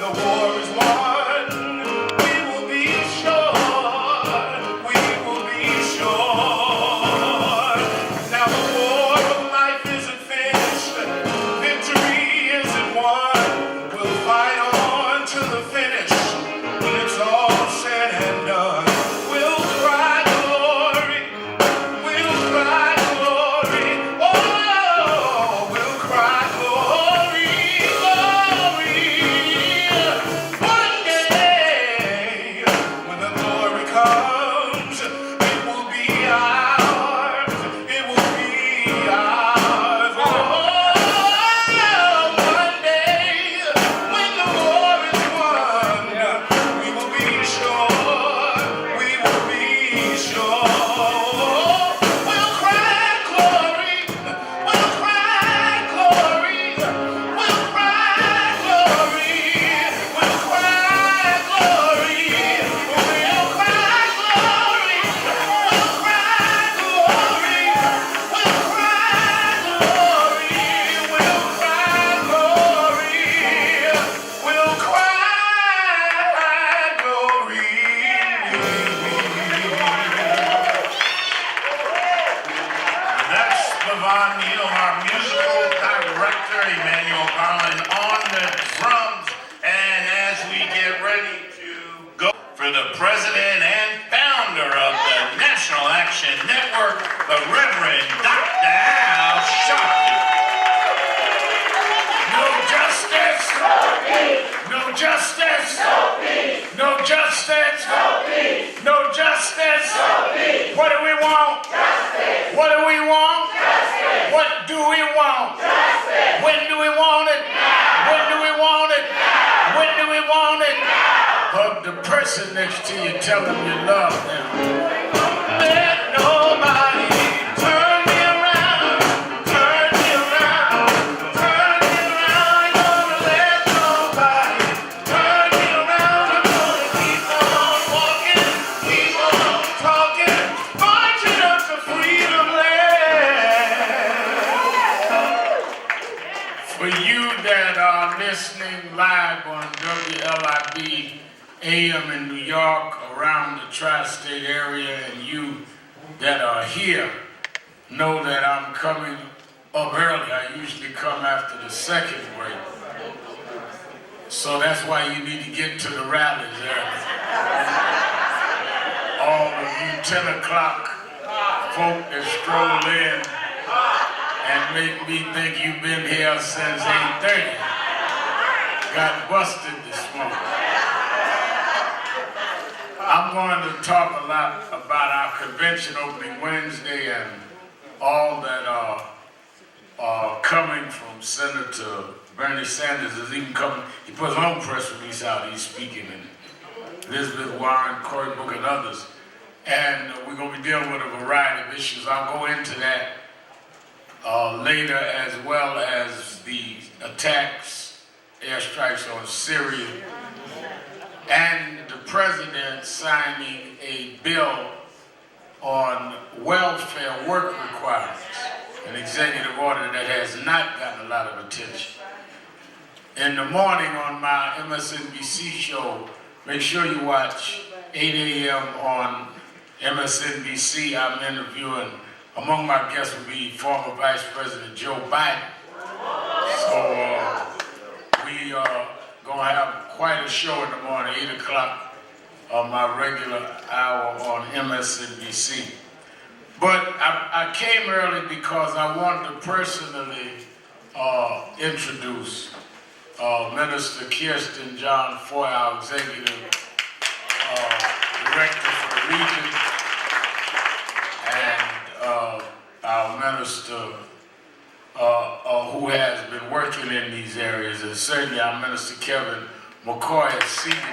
the war is won, we will be sure, we will be sure. Now the war of life isn't finished, victory isn't won. We'll fight on to the finish when it's all said and done. We'll cry glory, we'll cry glory, oh, we'll cry glory, glory. One day, when the glory comes, it will be ours, it will be ours. Oh, one day, when the war is won, we will be sure, we will be sure. We'll cry glory, we'll cry glory, we'll cry glory, we'll cry glory, we'll cry glory, we'll cry glory, we'll cry glory, we'll cry glory, we'll cry glory. That's Levon Neal, our musical director, Emmanuel Garland on the drums. And as we get ready to go for the president and founder of the National Action Network, the Reverend Dr. Al Sharpton. No justice, no justice, no justice, no justice. What do we want? What do we want? What do we want? When do we want it? When do we want it? When do we want it? Hug the person next to you, tell them you love them. Let nobody turn me around, turn me around, turn me around. I'm gonna let nobody turn me around. I'm gonna keep on walking, keep on talking, marching up to freedom land. For you that are listening live on WLIB AM in New York, around the tri-state area, and you that are here, know that I'm coming up early. I usually come after the second break. So that's why you need to get to the rallies early. All of you 10 o'clock folk that stroll in and make me think you've been here since 8:30. Got busted this morning. I'm going to talk a lot about our convention opening Wednesday and all that are coming from Senator Bernie Sanders is even coming. He put his own press release out. He's speaking, and Elizabeth Warren, Cory Booker, and others. And we're going to be dealing with a variety of issues. I'll go into that later, as well as the attacks, airstrikes on Syria, and the president signing a bill on welfare work requirements, an executive order that has not gotten a lot of attention. In the morning on my MSNBC show, make sure you watch 8 a.m. on MSNBC. I'm interviewing, among my guests will be former Vice President Joe Biden. So we are going to have quite a show in the morning, 8 o'clock on my regular hour on MSNBC. But I came early because I wanted to personally introduce Minister Kirsten John Foy, our Executive Director for the region, and our Minister who has been working in these areas, and certainly our Minister Kevin McCoy has seated me.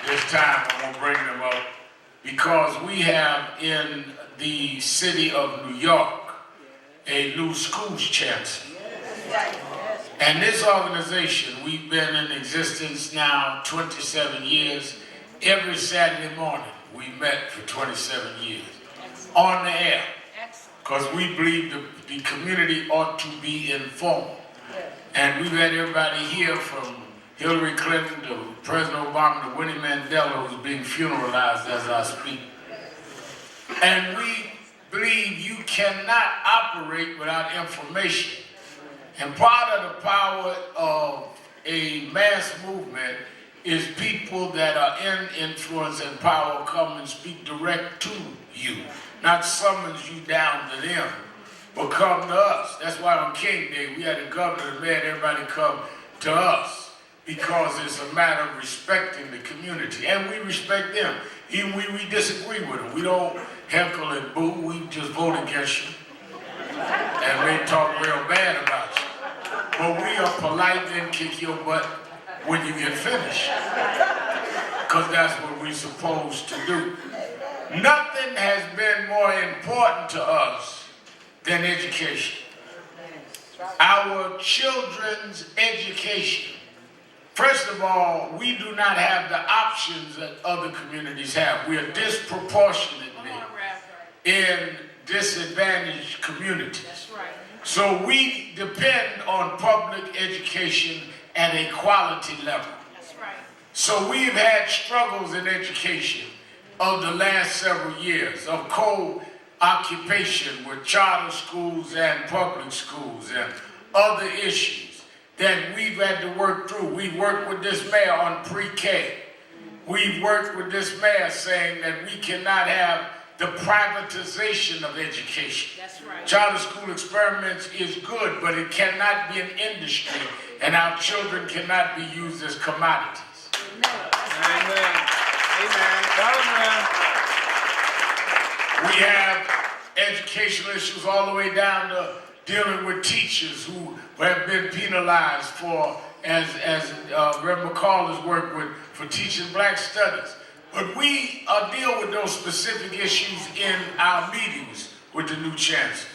This time I'm going to bring them up because we have in the city of New York a new schools chancellor. And this organization, we've been in existence now 27 years. Every Saturday morning we met for 27 years on the air, because we believe the community ought to be informed. And we've had everybody here from Hillary Clinton to President Obama to Winnie Mandela, who's being funeralized as I speak. And we believe you cannot operate without information. And part of the power of a mass movement is people that are in influence and power come and speak direct to you, not summons you down to them, but come to us. That's why on King Day we had a governor that made everybody come to us, because it's a matter of respecting the community, and we respect them. Even when we disagree with them, we don't heckle and boo, we just vote against you. And they talk real bad about you. But we are polite and kick your butt when you get finished. Because that's what we're supposed to do. Nothing has been more important to us than education. Our children's education. First of all, we do not have the options that other communities have. We are disproportionately in disadvantaged communities. That's right. So we depend on public education at a quality level. That's right. So we've had struggles in education of the last several years of co-occupation with charter schools and public schools and other issues that we've had to work through. We've worked with this mayor on pre-K. We've worked with this mayor saying that we cannot have the privatization of education. That's right. Charter school experiments is good, but it cannot be an industry, and our children cannot be used as commodities. Amen. Amen. We have educational issues all the way down to dealing with teachers who have been penalized for, as Reverend McCall has worked with, for teaching black studies. But we deal with those specific issues in our meetings with the new chancellor.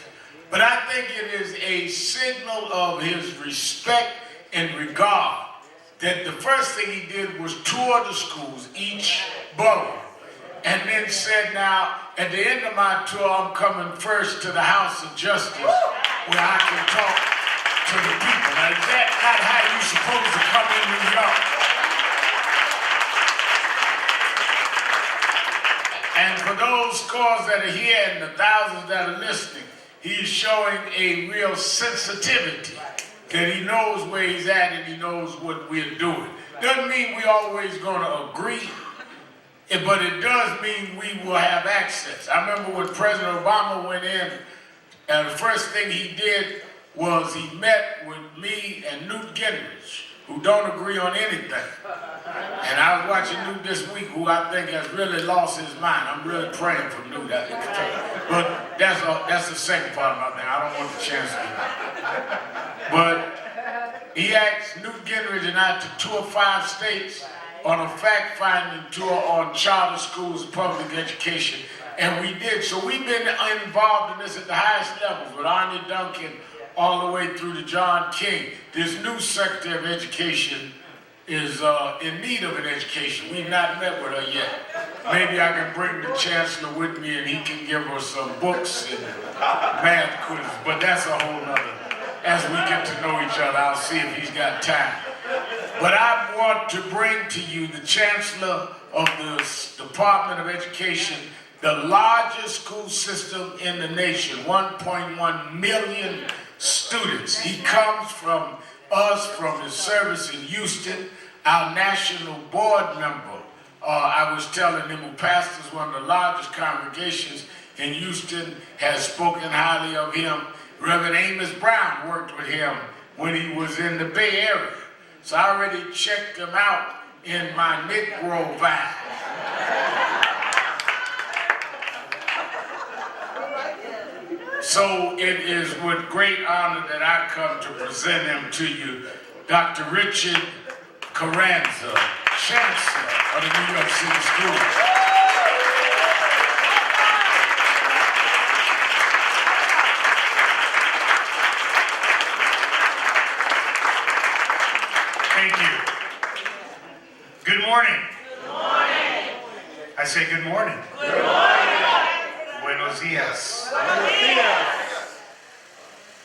But I think it is a signal of his respect and regard that the first thing he did was tour the schools, each borough, and then said, now, at the end of my tour, I'm coming first to the House of Justice, where I can talk to the people. Now, is that not how you're supposed to come in New York? And for those scores that are here and the thousands that are listening, he's showing a real sensitivity that he knows where he's at and he knows what we're doing. Doesn't mean we're always going to agree, but it does mean we will have access. I remember when President Obama went in, and the first thing he did was he met with me and Newt Gingrich, who don't agree on anything. And I was watching Newt this week, who I think has really lost his mind. I'm really praying for Newt. But that's the second part of my thing. I don't want the chance to do that. But he asked Newt Gingrich and I to tour 5 states on a fact-finding tour on charter schools and public education. And we did. So we've been involved in this at the highest levels with Arne Duncan all the way through to John King. This new Secretary of Education is in need of an education. We've not met with her yet. Maybe I can bring the Chancellor with me and he can give her some books and math quizzes, but that's a whole nother. As we get to know each other, I'll see if he's got time. But I want to bring to you the Chancellor of the Department of Education, the largest school system in the nation, 1.1 million students. He comes from us, from his service in Houston, our national board member. I was telling him who pastors one of the largest congregations in Houston, has spoken highly of him. Reverend Amos Brown worked with him when he was in the Bay Area. So I already checked him out in my Negro vibe. So it is with great honor that I come to present him to you, Dr. Richard Carranza, Chancellor of the New York City Schools. Thank you. Good morning. Good morning. I say good morning. Good morning. Buenos dias. Buenos dias.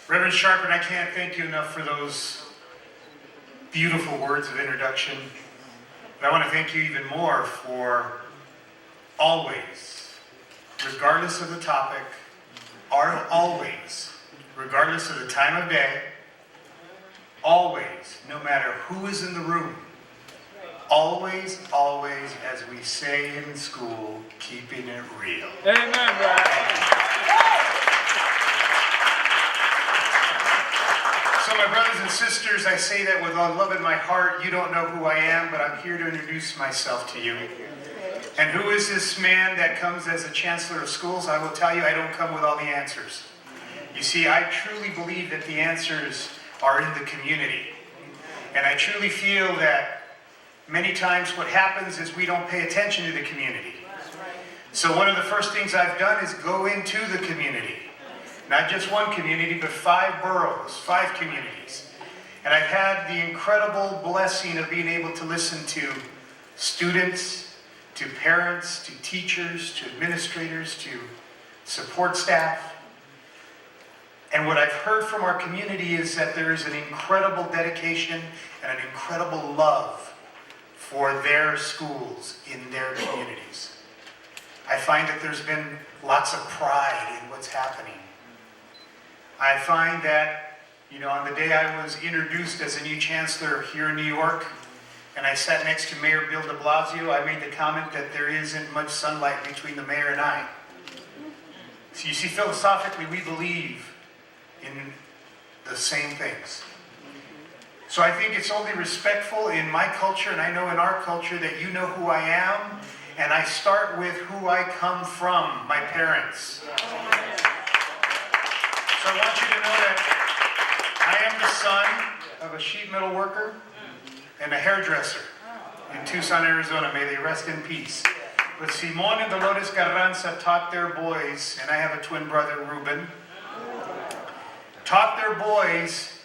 Reverend Sharpen, I can't thank you enough for those beautiful words of introduction. But I want to thank you even more for always, regardless of the topic, always, regardless of the time of day, always, no matter who is in the room, always, always, as we say in school, keeping it real. Amen, brother. So my brothers and sisters, I say that with all love in my heart. You don't know who I am, but I'm here to introduce myself to you. And who is this man that comes as a chancellor of schools? I will tell you, I don't come with all the answers. You see, I truly believe that the answers are in the community. And I truly feel that many times what happens is we don't pay attention to the community. So one of the first things I've done is go into the community. Not just one community, but 5 boroughs, 5 communities. And I've had the incredible blessing of being able to listen to students, to parents, to teachers, to administrators, to support staff. And what I've heard from our community is that there is an incredible dedication and an incredible love for their schools in their communities. I find that there's been lots of pride in what's happening. I find that, on the day I was introduced as a new chancellor here in New York, and I sat next to Mayor Bill de Blasio, I made the comment that there isn't much sunlight between the mayor and I. So you see, philosophically, we believe in the same things. So I think it's only respectful in my culture, and I know in our culture, that you know who I am, and I start with who I come from, my parents. So I want you to know that I am the son of a sheet metal worker and a hairdresser in Tucson, Arizona. May they rest in peace. But Simon and Dolores Carranza taught their boys, and I have a twin brother, Ruben, taught their boys,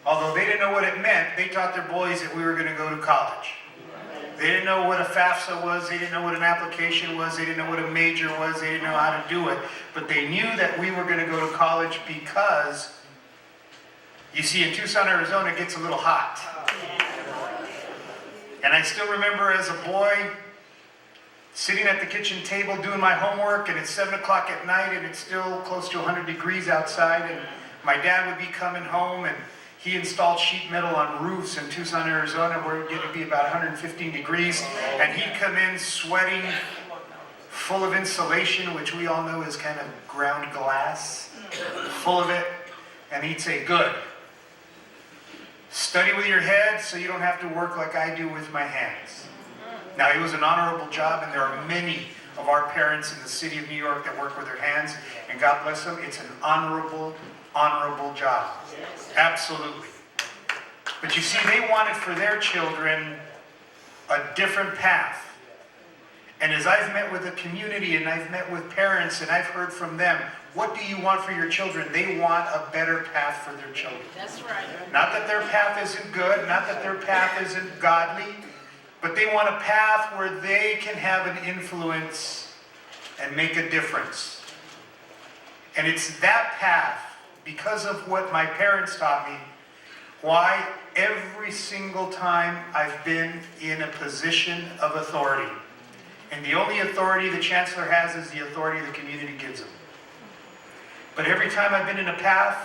although they didn't know what it meant, they taught their boys that we were going to go to college. They didn't know what a FAFSA was, they didn't know what an application was, they didn't know what a major was, they didn't know how to do it, but they knew that we were going to go to college because, you see, in Tucson, Arizona, it gets a little hot. And I still remember as a boy, sitting at the kitchen table doing my homework, and it's 7 o'clock at night, and it's still close to 100 degrees outside, and my dad would be coming home, and he installed sheet metal on roofs in Tucson, Arizona, where it would get to be about 115 degrees, and he'd come in sweating, full of insulation, which we all know is kind of ground glass, full of it, and he'd say, "Good. Study with your head so you don't have to work like I do with my hands." Now, it was an honorable job, and there are many of our parents in the city of New York that work with their hands, and God bless them, it's an honorable job. Absolutely. But you see, they wanted for their children a different path. And as I've met with the community, and I've met with parents, and I've heard from them, what do you want for your children? They want a better path for their children. That's right. Not that their path isn't good, not that their path isn't godly, but they want a path where they can have an influence and make a difference. And it's that path, because of what my parents taught me, why every single time I've been in a position of authority. And the only authority the chancellor has is the authority the community gives him. But every time I've been in a path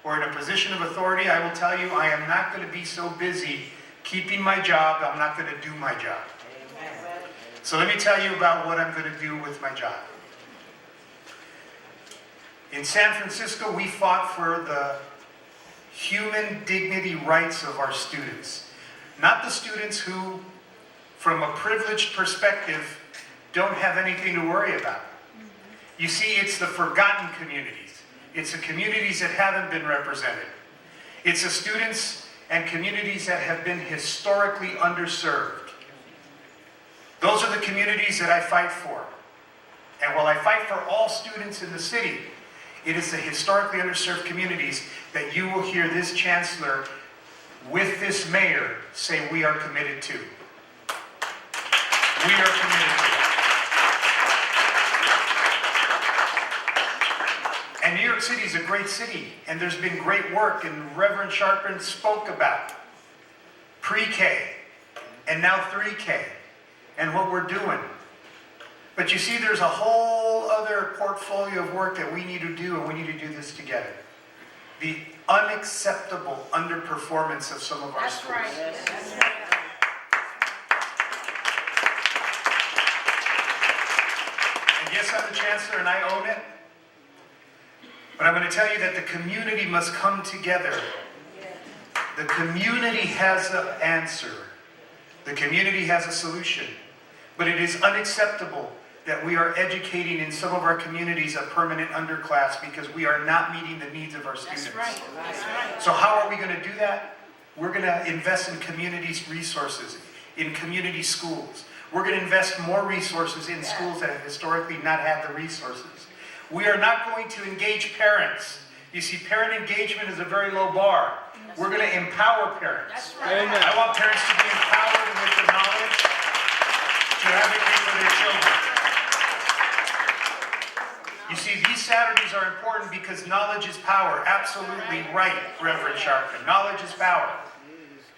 or in a position of authority, I will tell you, I am not going to be so busy keeping my job, I'm not going to do my job. So let me tell you about what I'm going to do with my job. In San Francisco, we fought for the human dignity rights of our students. Not the students who, from a privileged perspective, don't have anything to worry about. You see, it's the forgotten communities. It's the communities that haven't been represented. It's the students and communities that have been historically underserved. Those are the communities that I fight for. And while I fight for all students in the city, it is the historically underserved communities that you will hear this chancellor with this mayor say we are committed to. We are committed to. And New York City is a great city, and there's been great work, and Reverend Sharpen spoke about pre-K, and now 3K, and what we're doing. But you see, there's a whole other portfolio of work that we need to do, and we need to do this together. The unacceptable underperformance of some of our schools. That's right. And yes, I'm the chancellor and I own it. But I'm going to tell you that the community must come together. The community has an answer. The community has a solution. But it is unacceptable that we are educating in some of our communities a permanent underclass because we are not meeting the needs of our students. That's right. That's right. So how are we going to do that? We're going to invest in community resources, in community schools. We're going to invest more resources in schools that have historically not had the resources. We are not going to engage parents. You see, parent engagement is a very low bar. We're going to empower parents. That's right. Amen. I want parents to be empowered with the knowledge to advocate for their children. You see, these Saturdays are important because knowledge is power. Absolutely right, Reverend Sharpton. Knowledge is power.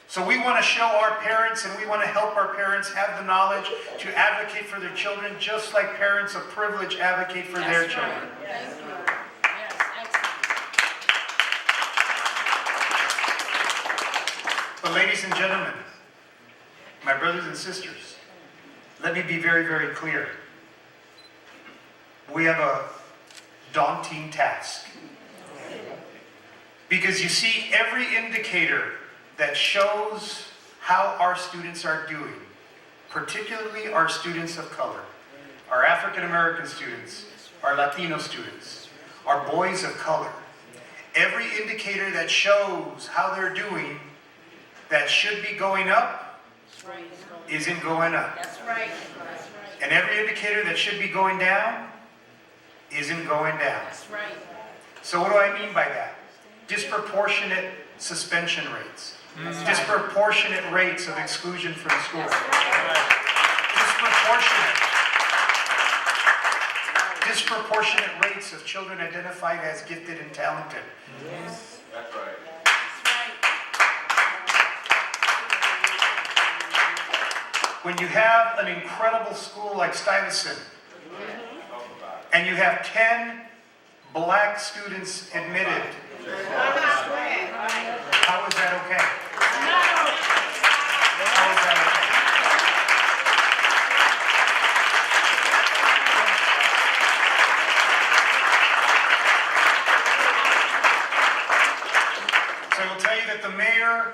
So we want to show our parents and we want to help our parents have the knowledge to advocate for their children, just like parents of privilege advocate for their That's children. right. Thank you. Yes, excellent. But ladies and gentlemen, my brothers and sisters, let me be very, very clear. We have a daunting task. Because you see, every indicator that shows how our students are doing, particularly our students of color, our African American students, our Latino students, our boys of color, every indicator that shows how they're doing that should be going up isn't going up. That's right. That's right. And every indicator that should be going down isn't going down. That's right. So what do I mean by that? Disproportionate suspension rates. Disproportionate rates of exclusion from school. Disproportionate rates of children identified as gifted and talented. Yes. That's right. That's right. When you have an incredible school like Stuyvesant, and you have 10 black students admitted, how is that okay? How is that okay? So I will tell you that the mayor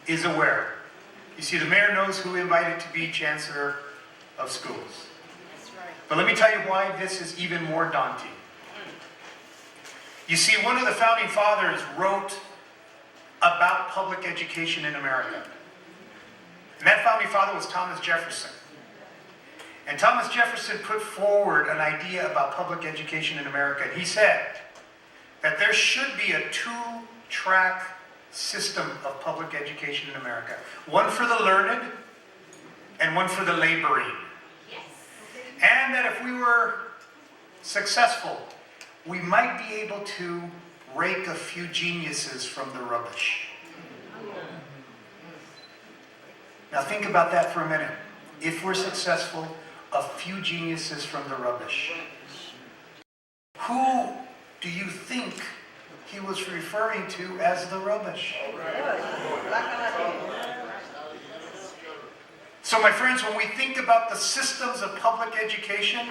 is aware. You see, the mayor knows who invited to be chancellor of schools. That's right. But let me tell you why this is even more daunting. You see, one of the founding fathers wrote about public education in America. And that founding father was Thomas Jefferson. And Thomas Jefferson put forward an idea about public education in America. And he said that there should be a two-track system of public education in America. One for the learned and one for the laboring. Yes. And that if we were successful, we might be able to rake a few geniuses from the rubbish. Now think about that for a minute. If we're successful, a few geniuses from the rubbish. Who do you think he was referring to as the rubbish? So my friends, when we think about the systems of public education,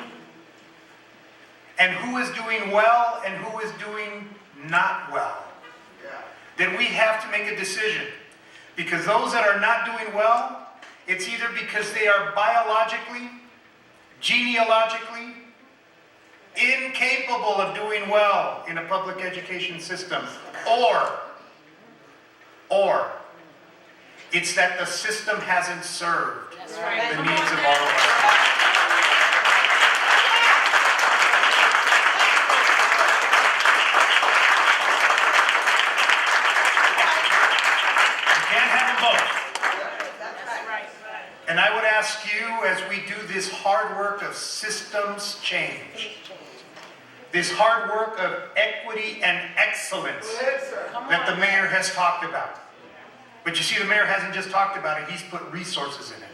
and who is doing well and who is doing not well, then we have to make a decision. Because those that are not doing well, it's either because they are biologically, genealogically, incapable of doing well in a public education system, or it's that the system hasn't served That's right. the needs of all of us. That's right. And I would ask you, as we do this hard work of systems change, this hard work of equity and excellence that the mayor has talked about, But you see, the mayor hasn't just talked about it, he's put resources in it.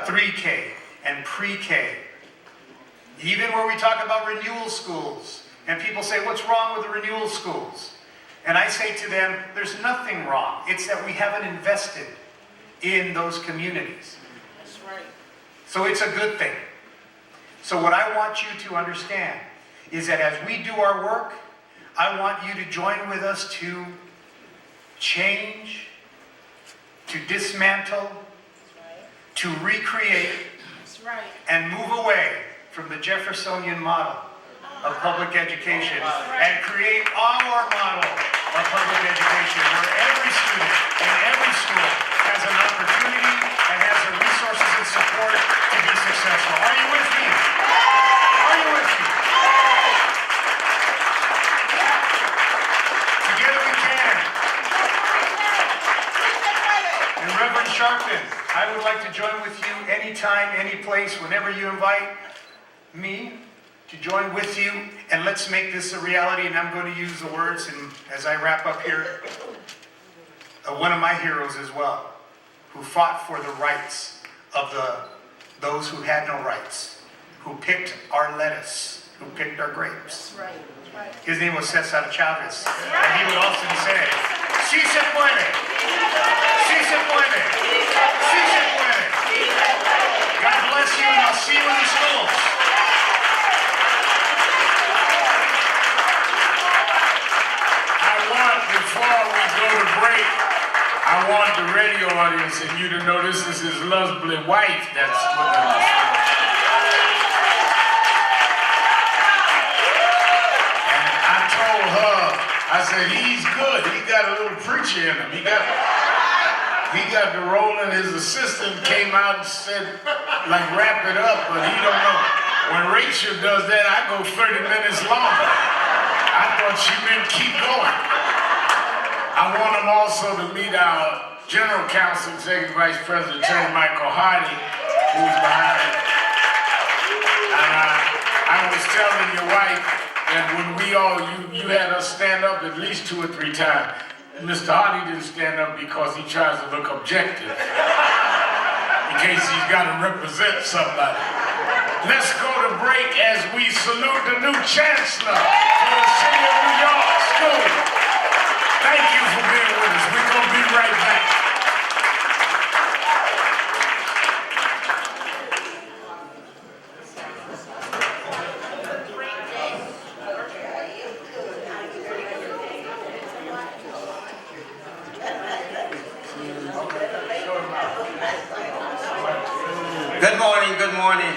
3K and pre-K. Even where we talk about renewal schools, and people say, what's wrong with the renewal schools? And I say to them, there's nothing wrong. It's that we haven't invested in those communities. That's right. So it's a good thing. So what I want you to understand is that as we do our work, I want you to join with us to change, to dismantle, to recreate, That's right. and move away from the Jeffersonian model of public education and create our model of public education where every student in every school has an opportunity and has the resources and support to be successful. Are you with me? Are you with me? Together we can. And Reverend Sharpton, I would like to join with you anytime, any place, whenever you invite me to join with you, and let's make this a reality. And I'm going to use the words, and as I wrap up here, one of my heroes as well, who fought for the rights of those who had no rights, who picked our lettuce, who picked our grapes. That's right. That's right. His name was Cesar Chavez, and he would often say, "Sí se puede, sí se puede, sí se puede." God bless you, and I'll see you in the schools. Before we go to break, I want the radio audience and you to know this is his lovely wife that's with us. And I told her, I said, he's good. He got a little preacher in him. He got the role, and his assistant came out and said, like, wrap it up, but he don't know. When Rachel does that, I go 30 minutes longer. I thought she meant keep going. I want him also to meet our General Counsel, Executive Vice President, Attorney Michael Hardy, who's behind it. And I was telling your wife that when you had us stand up at least 2 or 3 times. Mr. Hardy didn't stand up because he tries to look objective, in case he's got to represent somebody. Let's go to break as we salute the new Chancellor for the City of New York School. Thank you for being with us. We're going to be right back. Good morning, good morning.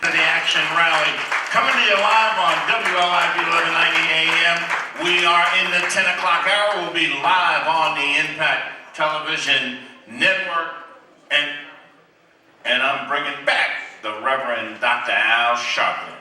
The Action Rally, coming to you live on WLIV 1190 AM. We are in the 10 o'clock hour. We'll be live on the Impact Television Network. And I'm bringing back the Reverend Dr. Al Sharpton.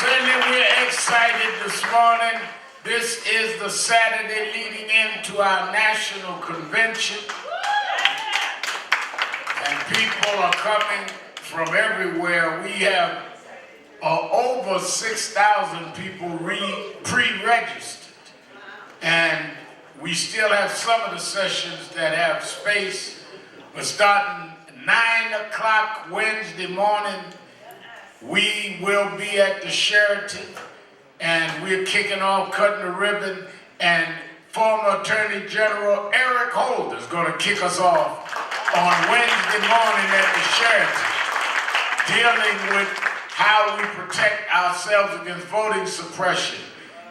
Certainly we're excited this morning. This is the Saturday leading into our national convention. And people are coming from everywhere. We have over 6,000 people pre-registered. And we still have some of the sessions that have space. But starting 9 o'clock Wednesday morning, we will be at the Sheraton, and we're kicking off, cutting the ribbon, and former Attorney General Eric Holder is going to kick us off on Wednesday morning at the Sheraton, dealing with how we protect ourselves against voting suppression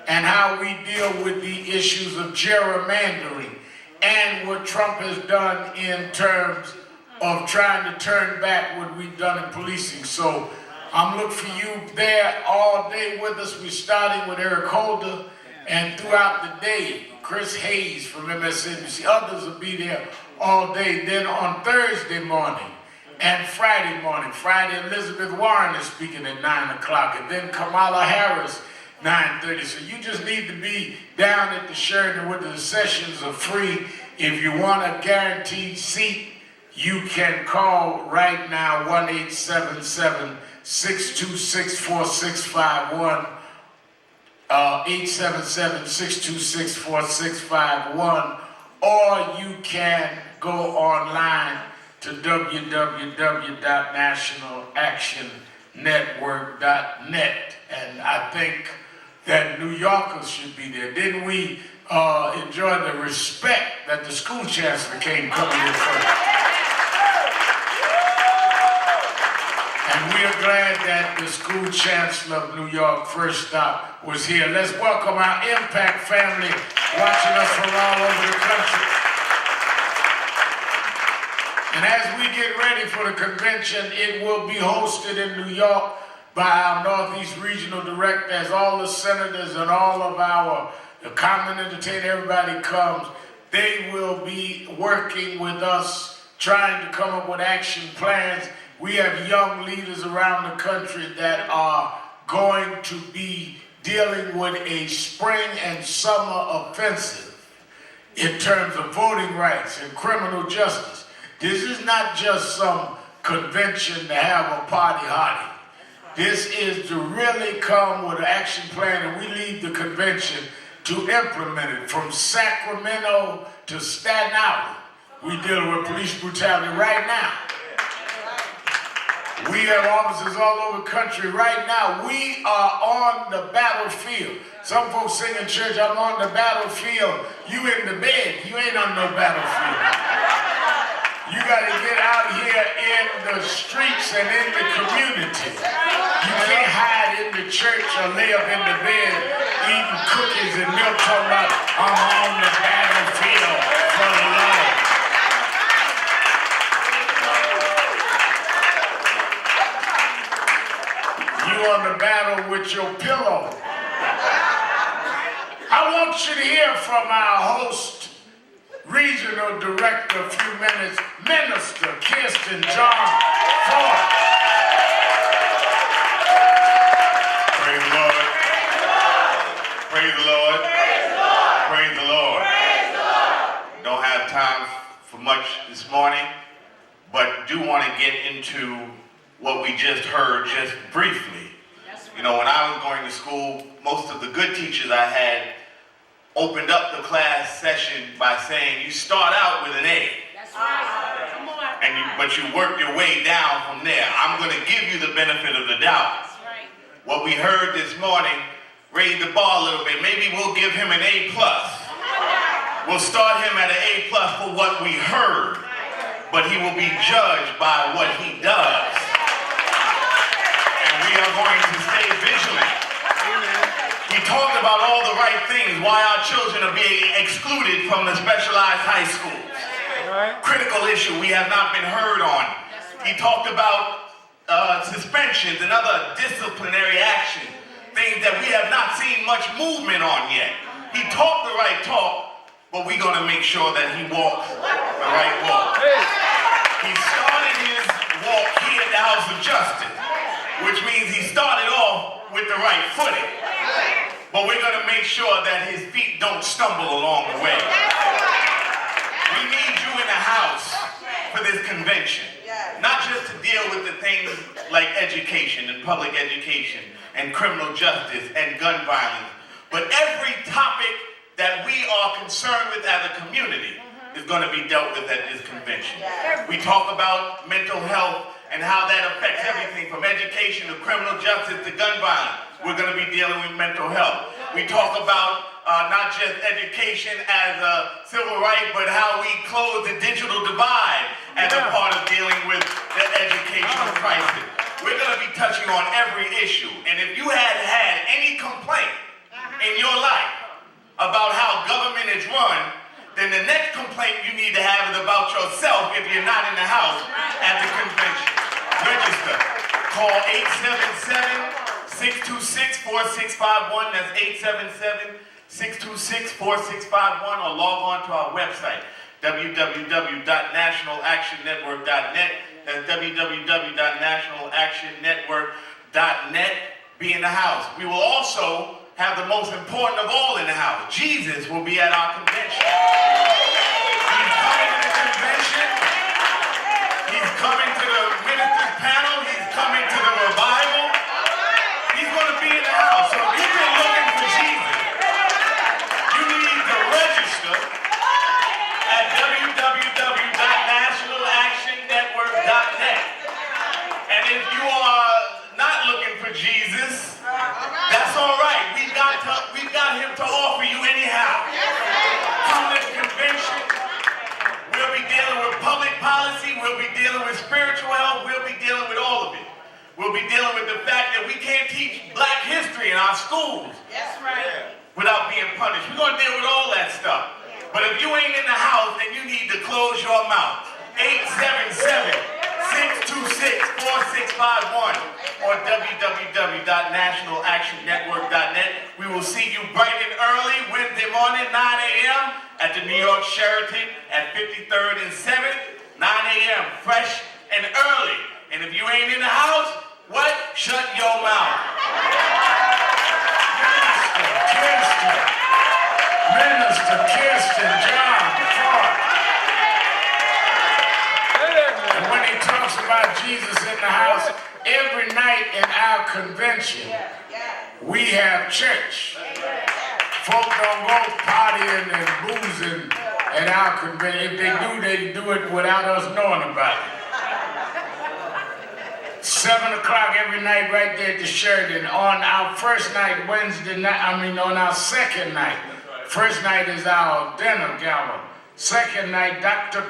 and how we deal with the issues of gerrymandering and what Trump has done in terms of trying to turn back what we've done in policing. So I'm looking for you there all day with us. We're starting with Eric Holder, and throughout the day, Chris Hayes from MSNBC, others will be there all day. Then on Thursday morning and Friday morning, Friday, Elizabeth Warren is speaking at 9 o'clock, and then Kamala Harris, 9:30. So you just need to be down at the Sheraton where the sessions are free. If you want a guaranteed seat, you can call right now, 1-877-626-4651, 877-626-4651, or you can go online to www.nationalactionnetwork.net. And I think that New Yorkers should be there. Didn't we enjoy the respect that the school chancellor came coming in first? And we are glad that the school chancellor of New York, First Stop, was here. Let's welcome our Impact family watching us from all over the country. And as we get ready for the convention, it will be hosted in New York by our Northeast Regional Director, as all the senators and all of our common entertainment, everybody comes. They will be working with us, trying to come up with action plans. We have young leaders around the country that are going to be dealing with a spring and summer offensive in terms of voting rights and criminal justice. This is not just some convention to have a party hottie. This is to really come with an action plan, and we lead the convention to implement it. From Sacramento to Staten Island, we deal with police brutality right now. We have officers all over the country right now. We are on the battlefield. Some folks sing in church, I'm on the battlefield. You in the bed, you ain't on no battlefield. You got to get out here in the streets and in the community. You can't hide in the church or lay up in the bed eating cookies and milk talking about, I'm on the battlefield for the Lord. You on the battle with your pillow. I want you to hear from our host, Regional Director, a few minutes, Minister Kirsten John Ford. Praise the Lord. Praise the Lord. Praise the Lord. Don't have time for much this morning, but do want to get into what we just heard just briefly. You know, when I was going to school, most of the good teachers I had opened up the class session by saying, you start out with an A. That's right. Come on. But you work your way down from there. I'm going to give you the benefit of the doubt. That's right. What we heard this morning raised the bar a little bit. Maybe we'll give him an A+. We'll start him at an A+ for what we heard, but he will be judged by what he does. And we are going to stay vigilant. He talked about all the right things, why our children are being excluded from the specialized high schools. Critical issue we have not been heard on. He talked about suspensions and other disciplinary action, things that we have not seen much movement on yet. He talked the right talk, but we're going to make sure that he walks the right walk. He started his walk here at the House of Justice, which means he started off with the right footing. But we're going to make sure that his feet don't stumble along the way. We need you in the house for this convention. Not just to deal with the things like education and public education and criminal justice and gun violence, but every topic that we are concerned with as a community is going to be dealt with at this convention. We talk about mental health and how that affects everything from education to criminal justice to gun violence. We're going to be dealing with mental health. We talk about not just education as a civil right, but how we close the digital divide as a part of dealing with the educational crisis. We're going to be touching on every issue. And if you had any complaint in your life about how government is run, then the next complaint you need to have is about yourself if you're not in the house at the convention. Register. Call 877-626-4651. That's 877-626-4651, or log on to our website, www.nationalactionnetwork.net. That's www.nationalactionnetwork.net. Be in the house. We will also have the most important of all in the house. Jesus will be at our convention. He's coming to the convention. He's coming to the ministers panel. He's coming to the revival. He's going to be in the house. So if you've been looking for Jesus, you need to register at www.nationalactionnetwork.net. And if you are not looking for Jesus, that's all right. We've got him to offer you anyhow. Come to the convention. We'll be dealing with public policy. We'll be dealing with spiritual health. We'll be dealing with all of it. We'll be dealing with the fact that we can't teach black history in our schools without being punished. We're going to deal with all that stuff. But if you ain't in the house, then you need to close your mouth. 877-626-4651 or www.nationalactionnetwork.net. We will see you bright and early Wednesday morning, 9 a.m. at the New York Sheraton at 53rd and 7th, 9 a.m. fresh and early. And if you ain't in the house, what? Shut your mouth. Minister Kirsten John Clark. And when he talks about Jesus in the house, every night in our convention, we have church. Folk don't go partying and boozing at our convention. If they do it without us knowing about it. 7 o'clock every night right there at the Sheraton. On our first night, Wednesday night, on our second night. First night is our dinner gala. Second night, Dr.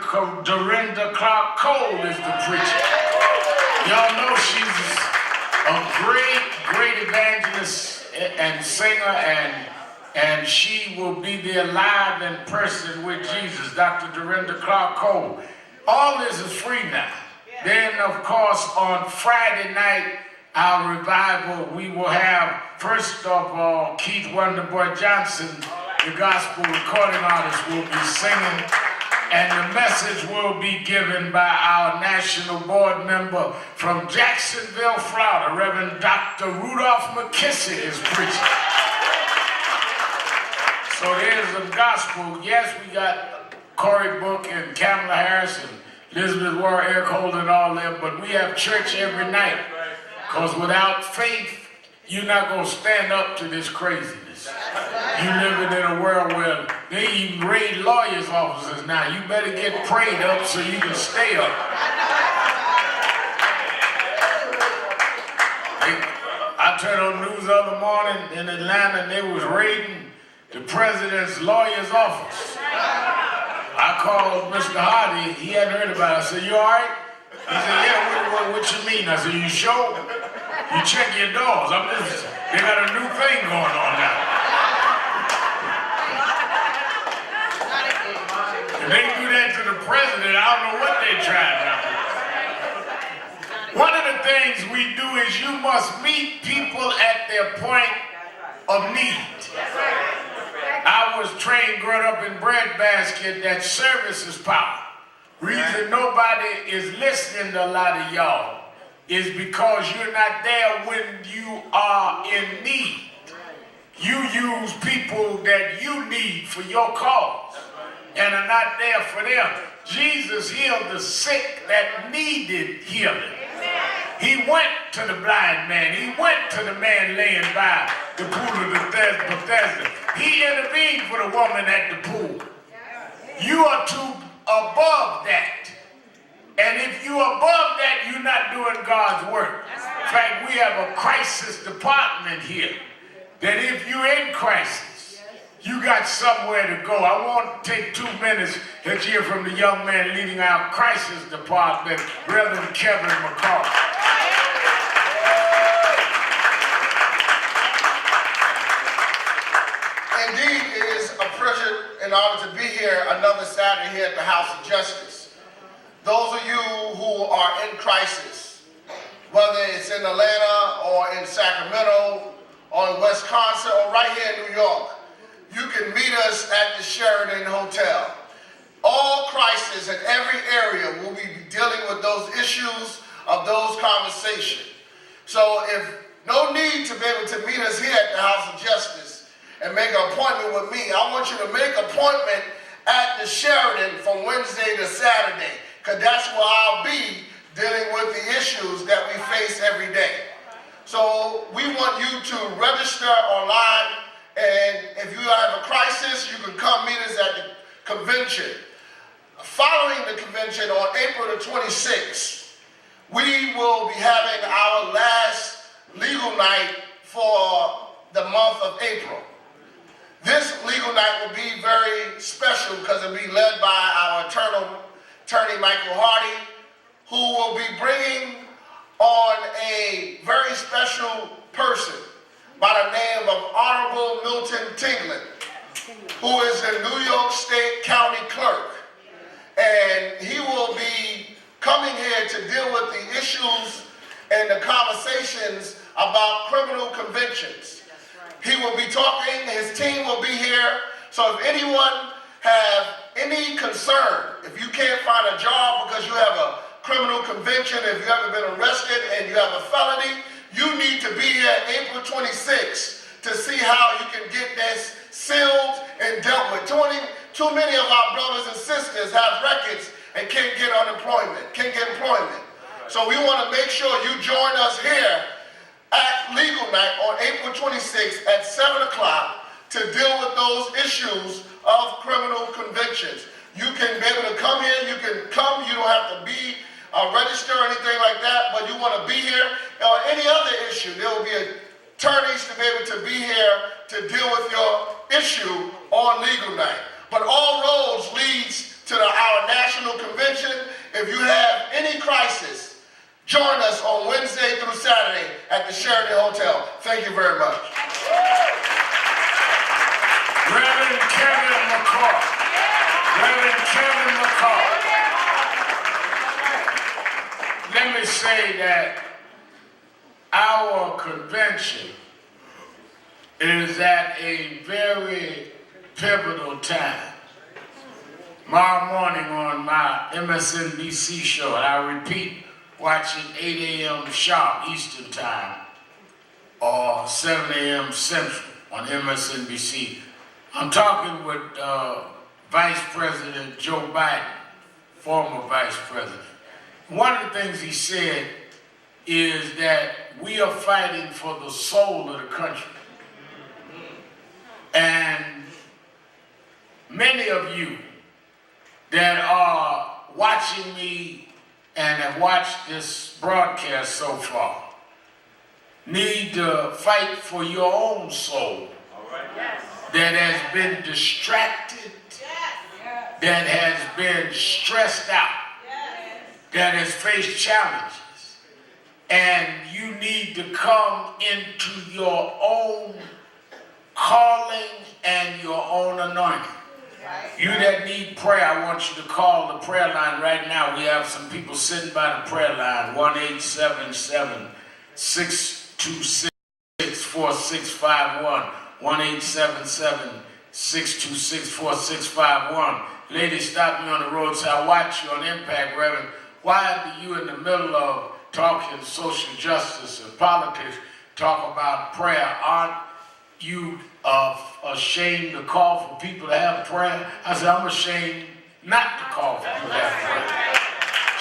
Dorinda Clark Cole is the preacher. Y'all know she's a great evangelist and singer, and she will be there live in person with Jesus, Dr. Dorinda Clark Cole. All this is free now. Then, of course, on Friday night, our revival, we will have, first of all, Keith Wonderboy Johnson, the gospel recording artist, will be singing, and the message will be given by our national board member from Jacksonville, Florida, Reverend Dr. Rudolph McKissick is preaching. So there's the gospel. Yes, we got Cory Book and Kamala Harris and Elizabeth Warren, Eric Holden, and all them, but we have church every night. Because without faith, you're not going to stand up to this craziness. You're living in a world where they even raid lawyers' offices now. You better get prayed up so you can stay up. I turned on the news the other morning in Atlanta, and they was raiding the president's lawyer's office. I called Mr. Hardy. He hadn't heard about it. I said, "You all right?" He said, "Yeah, what you mean?" I said, "You sure? You check your doors. They got a new thing going on now." If they do that to the president, I don't know what they tried now. One of the things we do is you must meet people at their point of need. I was trained growing up in breadbasket that service is power. Reason nobody is listening to a lot of y'all is because you're not there when you are in need. You use people that you need for your cause and are not there for them. Jesus healed the sick that needed healing. He went to the blind man. He went to the man laying by the pool of Bethesda. He intervened for the woman at the pool. You are too above that. And if you're above that, you're not doing God's work. In fact, we have a crisis department here. That if you're in crisis, you got somewhere to go. I want to take 2 minutes to hear from the young man leading our crisis department, Reverend Kevin McCall. Indeed, it is a pleasure and honor to be here another Saturday here at the House of Justice. Those of you who are in crisis, whether it's in Atlanta or in Sacramento or in Wisconsin or right here in New York, you can meet us at the Sheraton Hotel. All crises in every area will be dealing with those issues of those conversations. So if no need to be able to meet us here at the House of Justice and make an appointment with me, I want you to make an appointment at the Sheraton from Wednesday to Saturday, because that's where I'll be dealing with the issues that we face every day. So we want you to register online, and if you have a crisis, you can come meet us at the convention. Following the convention on April the 26th, we will be having our last legal night for the month of April. This legal night will be very special because it will be led by our attorney Michael Hardy, who will be bringing on a very special person by the name of Honorable Milton Tingland, who is a New York State County Clerk. And he will be coming here to deal with the issues and the conversations about criminal convictions. He will be talking, his team will be here, so if anyone have any concern, if you can't find a job because you have a criminal conviction, if you haven't been arrested and you have a felony, you need to be here April 26th to see how you can get this sealed and dealt with. Too many of our brothers and sisters have records and can't get employment. So we want to make sure you join us here at Legal Night on April 26th at 7 o'clock to deal with those issues of criminal convictions. You can be able to come here, you can come, you don't have to be registered or anything like that, but you want to be here, or any other issue, there will be attorneys to be able to be here to deal with your issue on Legal Night. But all roads leads to our national convention. If you have any crisis, join us on Wednesday through Saturday at the Sheraton Hotel. Thank you very much. Reverend Kevin McCall. Reverend Kevin McCall. Let me say that our convention is at a very pivotal time. Tomorrow morning on my MSNBC show, and I repeat, watching 8 a.m. sharp Eastern Time or 7 a.m. Central on MSNBC. I'm talking with Vice President Joe Biden, former Vice President. One of the things he said is that we are fighting for the soul of the country. And many of you that are watching me and have watched this broadcast so far need to fight for your own soul that has been distracted, that has been stressed out, that has faced challenges. And you need to come into your own calling and your own anointing. You that need prayer, I want you to call the prayer line right now. We have some people sitting by the prayer line, 1-877-626-4651, 1-877-626-4651. Lady stopped me on the road and said, I watch you on Impact, Reverend. Why are you in the middle of talking social justice and politics, talk about prayer. Aren't you ashamed to call for people to have prayer? I said, I'm ashamed not to call for people to have prayer.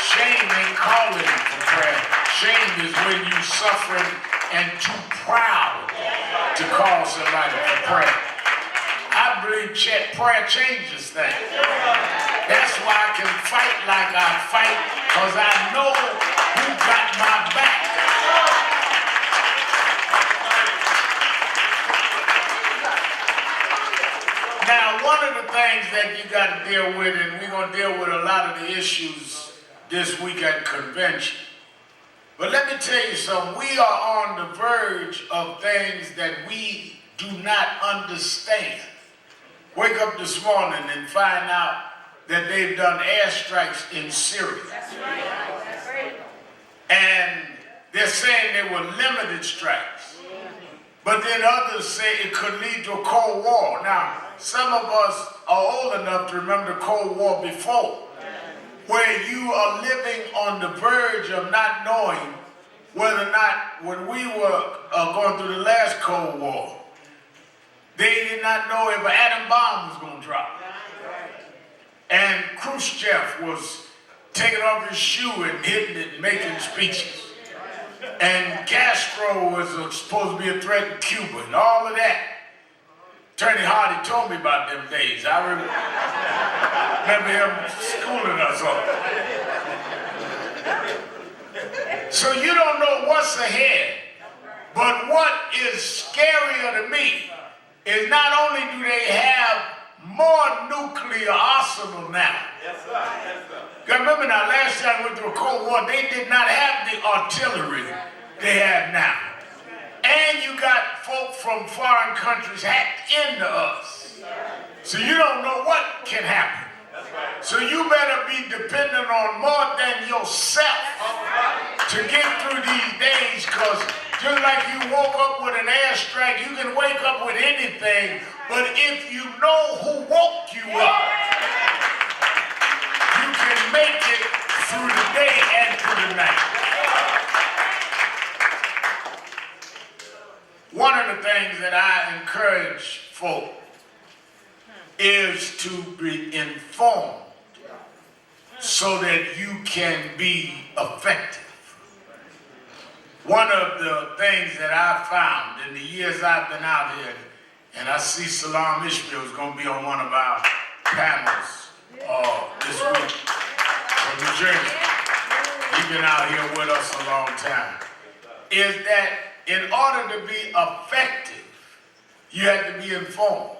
Shame ain't calling for prayer. Shame is when you're suffering and too proud to call somebody for prayer. I believe prayer changes things. That's why I can fight like I fight, because I know who got my back. Now, one of the things that you got to deal with, and we're going to deal with a lot of the issues this week at convention. But let me tell you something. We are on the verge of things that we do not understand. Wake up this morning and find out that they've done airstrikes in Syria. That's right. That's right. And they're saying they were limited strikes. But then others say it could lead to a Cold War. Now, some of us are old enough to remember the Cold War before, where you are living on the verge of not knowing whether or not, when we were going through the last Cold War, they did not know if an atom bomb was going to drop. And Khrushchev was taking off his shoe and hitting it and making speeches. And Castro was supposed to be a threat in Cuba and all of that. Attorney Hardy told me about them days. I remember him schooling us all. So you don't know what's ahead. But what is scarier to me is not only do they have more nuclear arsenal now. Yes, sir. Yes, sir. You remember now, last time we went through a Cold War, they did not have the artillery they have now. And you got folk from foreign countries hacked into us. So you don't know what can happen. So you better be dependent on more than yourself to get through these days, because just like you woke up with an airstrike, you can wake up with anything, but if you know who woke you up, you can make it through the day and through the night. One of the things that I encourage folk is to be informed so that you can be effective. One of the things that I found in the years I've been out here, and I see Salam Ishmael is going to be on one of our panels this week from New Jersey. He's been out here with us a long time. Is that in order to be effective, you have to be informed.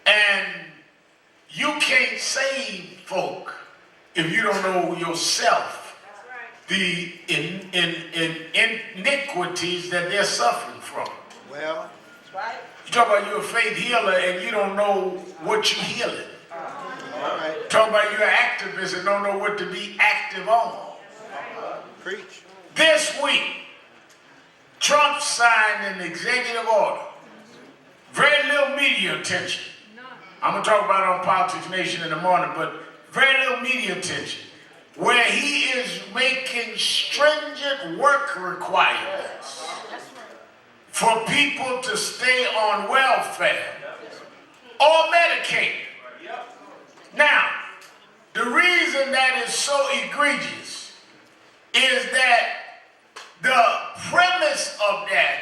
And you can't save folk if you don't know yourself the iniquities that they're suffering from. Well, You talk about you're a faith healer and you don't know what you're healing. all right. Talk about you're an activist and don't know what to be active on. Preach. This week, Trump signed an executive order. Very little media attention. I'm going to talk about it on Politics Nation in the morning, but very little media attention, where he is making stringent work requirements for people to stay on welfare or Medicaid. Now, the reason that is so egregious is that the premise of that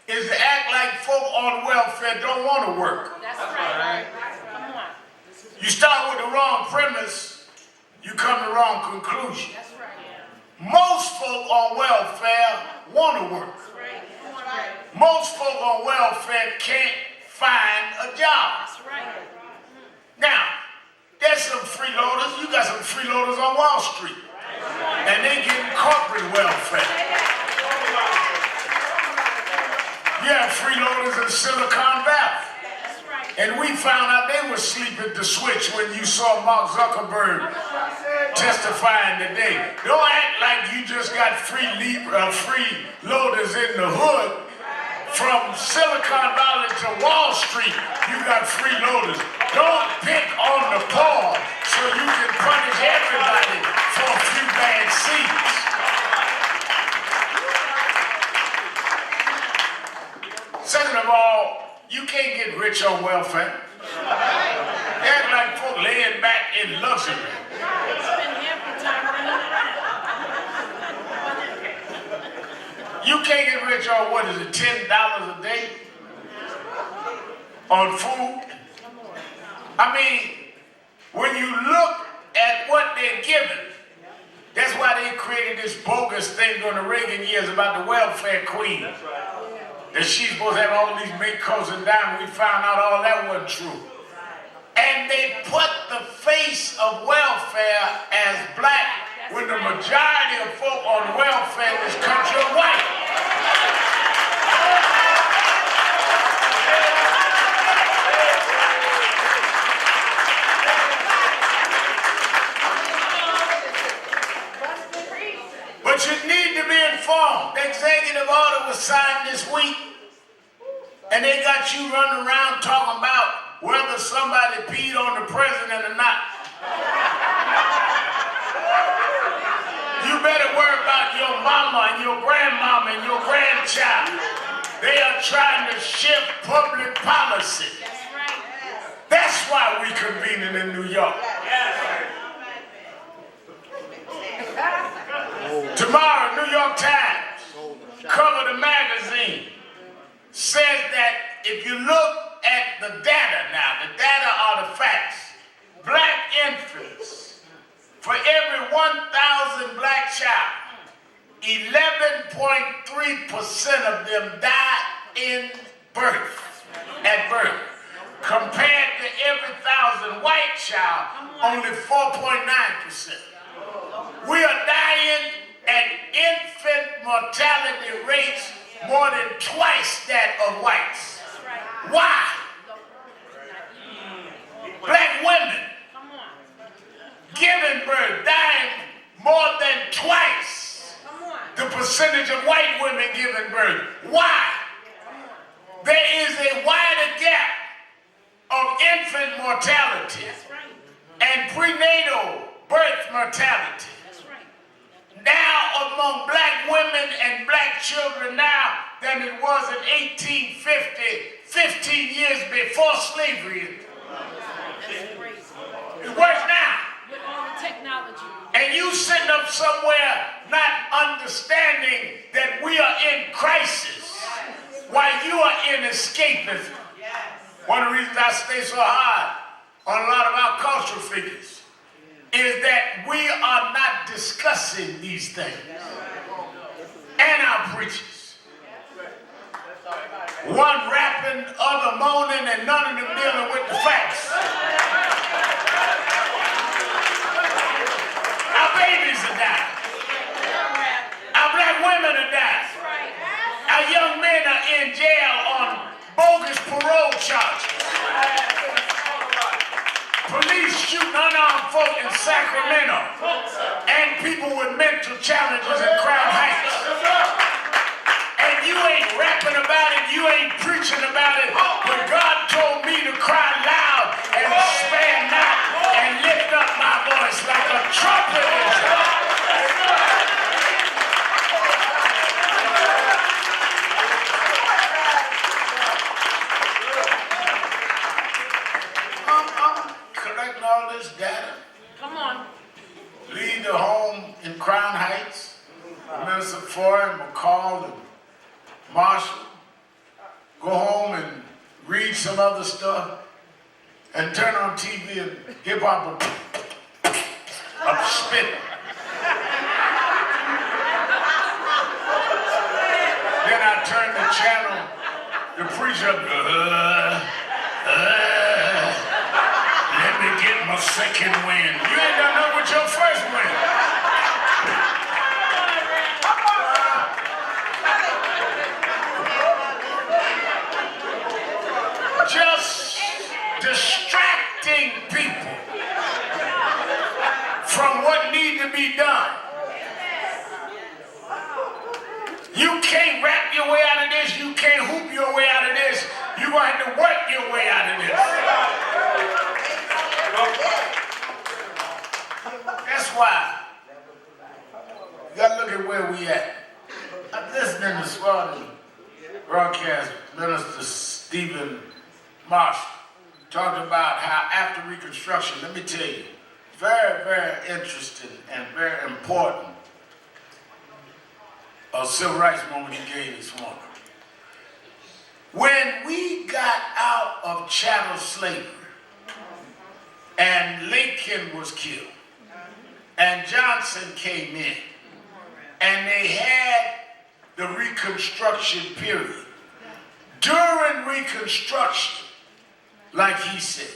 is to act like folk on welfare don't want to work. That's right. Come on. You start with the wrong premise, you come to the wrong conclusion. That's right. Most folk on welfare want to work. That's right. Come on. Right. Most folk on welfare can't find a job. That's right. Now, there's some freeloaders. You got some freeloaders on Wall Street. And they getting corporate welfare. You have freeloaders in Silicon Valley. That's right. And we found out they were sleep at the switch when you saw Mark Zuckerberg testifying today. Don't act like you just got freeloaders in the hood. From Silicon Valley to Wall Street, you got freeloaders. Don't pick on the poor so you can punish everybody for a few bad seeds. Second of all, you can't get rich on welfare. They act like folk laying back in luxury. Spend half the time running around. You can't get rich on, what is it, $10 a day? On food? I mean, when you look at what they're given, that's why they created this bogus thing during the Reagan years about the welfare queen. That she's supposed to have all these mink coats and diamonds. We found out all that wasn't true. And they put the face of welfare as black when the majority of folk on welfare in this country are white. But you need to be informed. The executive order was signed this week, and they got you running around talking about whether somebody peed on the president or not. You better worry about your mama and your grandmama and your grandchild. They are trying to shift public policy. That's right. That's why we convening in New York. Tomorrow, New York Times, cover the magazine, says that if you look at the data now, the data are the facts. Black infants, for every 1,000 black child, 11.3% of them die in birth, at birth. Compared to every 1,000 white child, only 4.9%. We are dying at infant mortality rates more than twice that of whites. Why? Black women Come on. giving birth, dying more than twice Come on. the percentage of white women giving birth. Why? There is a wider gap of infant mortality That's right. and prenatal birth mortality That's right. now among black women and black children now than it was in 1850, 15 years before slavery. That's crazy. It's worse now. With all the technology. And you sitting up somewhere not understanding that we are in crisis while you are in escapism. One of the reasons I stay so hard on a lot of our cultural figures is that we are not discussing these things. And our preachers. One rapping, other moaning, and none of them dealing with the facts. Our babies are dying. Our black women are dying. Our young men are in jail on bogus parole charges. Police shooting unarmed folk in Sacramento and people with mental challenges in Crown Heights. And you ain't rapping about it, you ain't preaching about it, but God told me to cry loud and spare not and lift up my voice like a trumpet in Zion. Collecting all this data, Come on. leave the home in Crown Heights, Minister Foy, McCall, and Marshall, go home and read some other stuff, and turn on TV and hip-hop up spit. Then I turn the channel, the preacher, let me get my second win. You ain't done nothing with your first win. Just distracting people from what needs to be done. You can't rap your way out of this. You can't hoop your way out of this. You're going to have to work your way out of this. That's why you got to look at where we at. I'm listening to Swati broadcast, Minister Stephen Marshall, talked about how after Reconstruction, let me tell you, very, very interesting and very important civil rights moment he gave this morning. When we got out of chattel slavery and Lincoln was killed and Johnson came in and they had the Reconstruction period, during Reconstruction, like he said,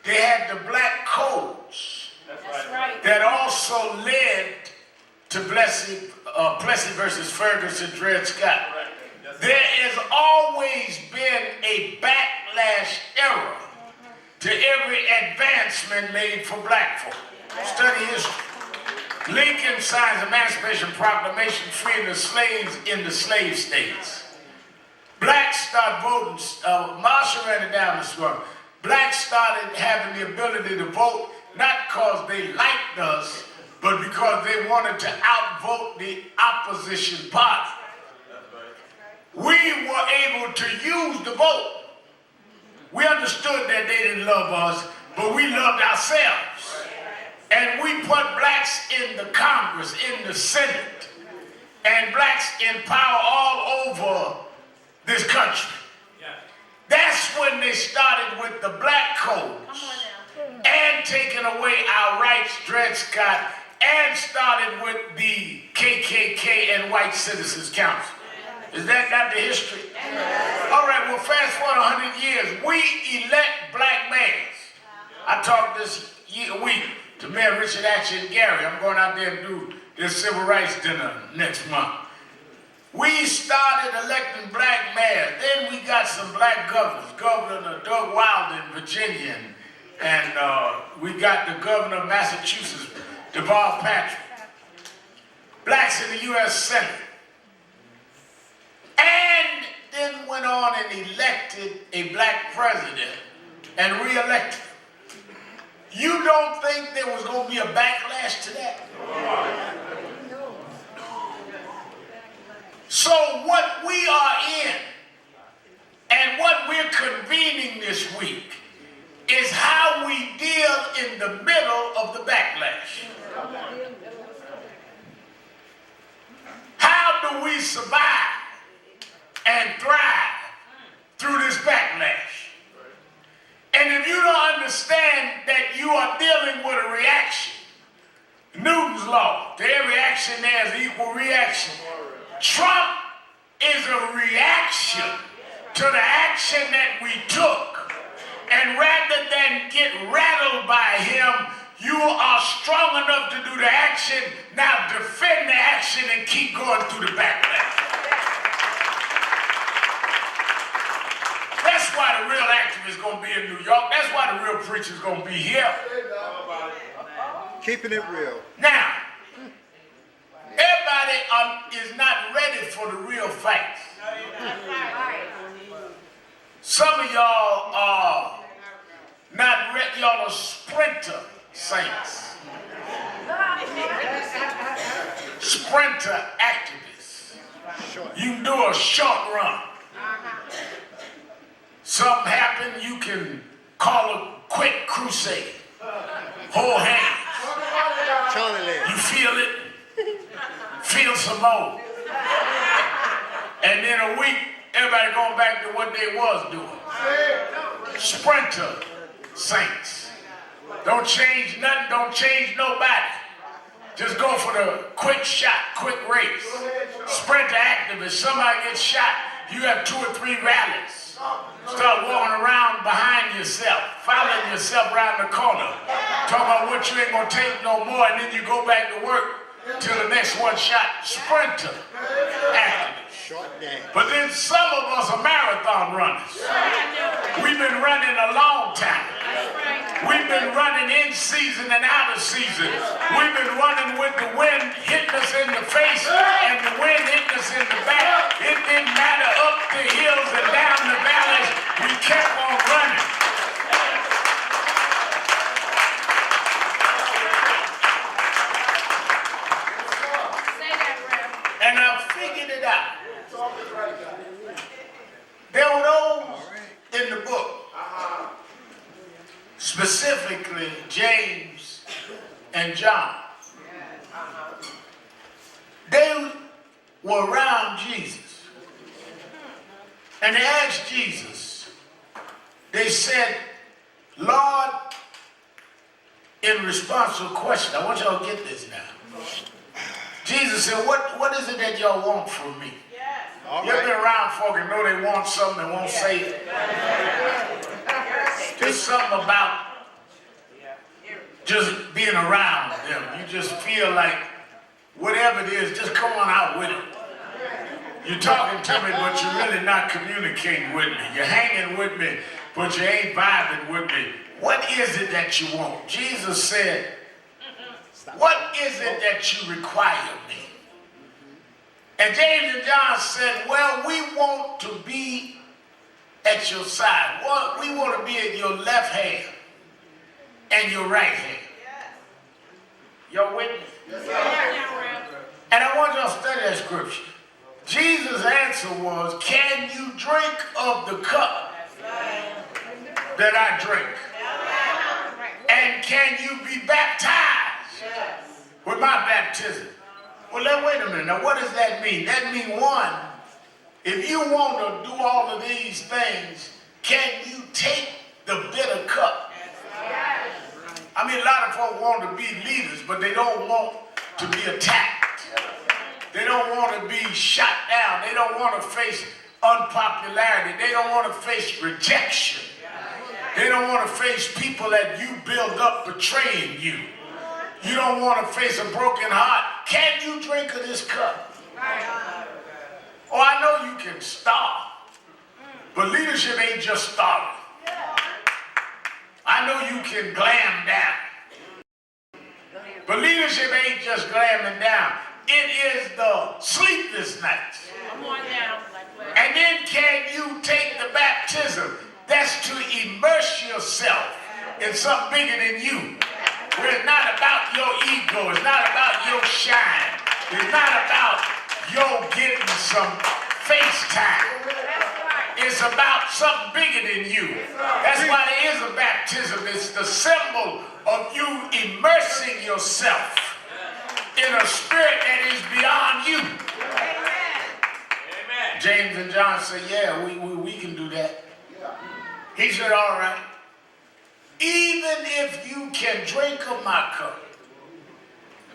they had the black codes That's right. that also led to Plessy versus Ferguson, Dred Scott. There has always been a backlash era to every advancement made for black folk. Study history. Lincoln signs Emancipation Proclamation freeing the slaves in the slave states. Blacks start voting. Marshall ran it down this morning. Blacks started having the ability to vote not because they liked us, but because they wanted to outvote the opposition party. We were able to use the vote. We understood that they didn't love us, but we loved ourselves. And we put blacks in the Congress, in the Senate, and blacks in power all over this country. That's when they started with the black codes and taking away our rights, Dred Scott, and started with the KKK and White Citizens Council. Is that not the history? All right, well, fast forward 100 years. We elect black mayors. I talked this week to Mayor Richard Actuon Gary. I'm going out there and do this civil rights dinner next month. We started electing black mayors. Then we got some black governors. Governor Doug Wilder in Virginia. And we got the governor of Massachusetts, Deval Patrick. Blacks in the U.S. Senate. And then went on and elected a black president and re-elected him. You don't think there was going to be a backlash to that? So what we are in and what we're convening this week is how we deal in the middle of the backlash. How do we survive and thrive through this backlash? And if you don't understand that you are dealing with a reaction, Newton's law, to every action there is equal reaction. Trump is a reaction to the action that we took. And rather than get rattled by him, you are strong enough to do the action. Now defend the action and keep going through the backlash. That's why the real activist is going to be in New York. That's why the real preacher is going to be here. Keeping it real. Now, everybody is not ready for the real facts. Some of y'all are not ready. Y'all are sprinter saints. Sprinter activists. You do a short run. Something happened, you can call a quick crusade. Hold hands. Charlie Lynn. You feel it? Feel some more. And then a week, everybody going back to what they was doing. Sprinter saints. Don't change nothing, don't change nobody. Just go for the quick shot, quick race. Sprinter activists, somebody gets shot, you have 2 or 3 rallies. Start walking around behind yourself, following yourself around the corner, talking about what you ain't gonna take no more, and then you go back to work till the next one shot. Sprinter activists. Short dance. But then some of us are marathon runners. We've been running a long time. We've been running in season and out of season. We've been running with the wind hitting us in the face and the wind hitting us in the back. It didn't matter up the hills and down the valleys. We kept on running. Say that, Rev. And I figured it out. There were those specifically James and John. They were around Jesus. And they asked Jesus, they said, Lord, in response to a question, I want y'all to get this now. Jesus said, what is it that y'all want from me? All You ever right. been around folk and know they want something and won't say it? There's something about just being around them. You just feel like whatever it is, just come on out with it. You're talking to me, but you're really not communicating with me. You're hanging with me, but you ain't vibing with me. What is it that you want? Jesus said, what is it that you require of me? And James and John said, well, we want to be at your side. Well, we want to be at your left hand and your right hand. Y'all with me? And I want y'all to study that scripture. Jesus' answer was, can you drink of the cup that I drink? And can you be baptized with my baptism? Well, wait a minute. Now, what does that mean? That means, one, if you want to do all of these things, can you take the bitter cup? I mean, a lot of folks want to be leaders, but they don't want to be attacked. They don't want to be shot down. They don't want to face unpopularity. They don't want to face rejection. They don't want to face people that you build up betraying you. You don't want to face a broken heart. Can you drink of this cup? Oh, I know you can start, but leadership ain't just starting. I know you can glam down, but leadership ain't just glamming down. It is the sleepless nights. Come on now. And then can you take the baptism? That's to immerse yourself in something bigger than you. Where it's not about your ego, it's not about your shine, it's not about your getting some face time. It's about something bigger than you. That's why there is a baptism. It's the symbol of you immersing yourself in a spirit that is beyond you. Amen. James and John said, yeah, we can do that. He said, all right. Even if you can drink of my cup,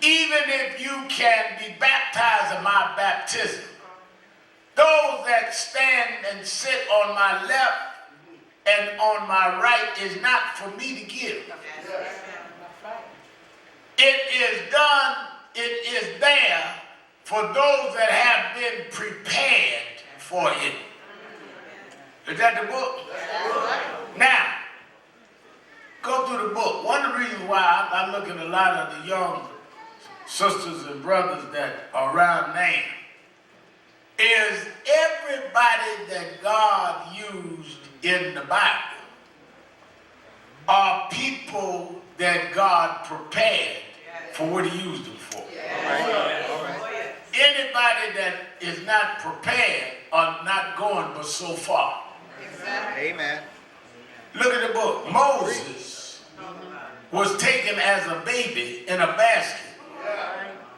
even if you can be baptized in my baptism, those that stand and sit on my left and on my right is not for me to give. It is done, it is there for those that have been prepared for it. Is that the book? Now, go through the book. One of the reasons why I look at a lot of the young sisters and brothers that are around now is everybody that God used in the Bible are people that God prepared for what he used them for. Anybody that is not prepared are not going but so far. Amen. Look at the book. Moses was taken as a baby in a basket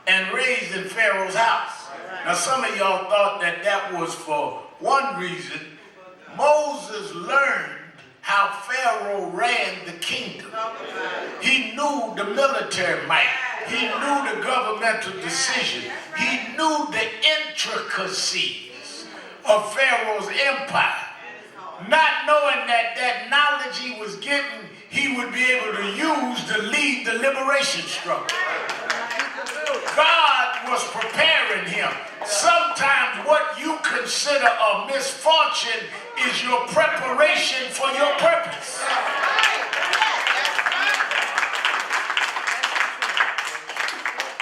and raised in Pharaoh's house. Now some of y'all thought that that was for one reason. Moses learned how Pharaoh ran the kingdom. He knew the military might. He knew the governmental decision. He knew the intricacies of Pharaoh's empire. Not knowing that that knowledge he was getting, he would be able to use to lead the liberation struggle. God was preparing him. Sometimes what you consider a misfortune is your preparation for your purpose.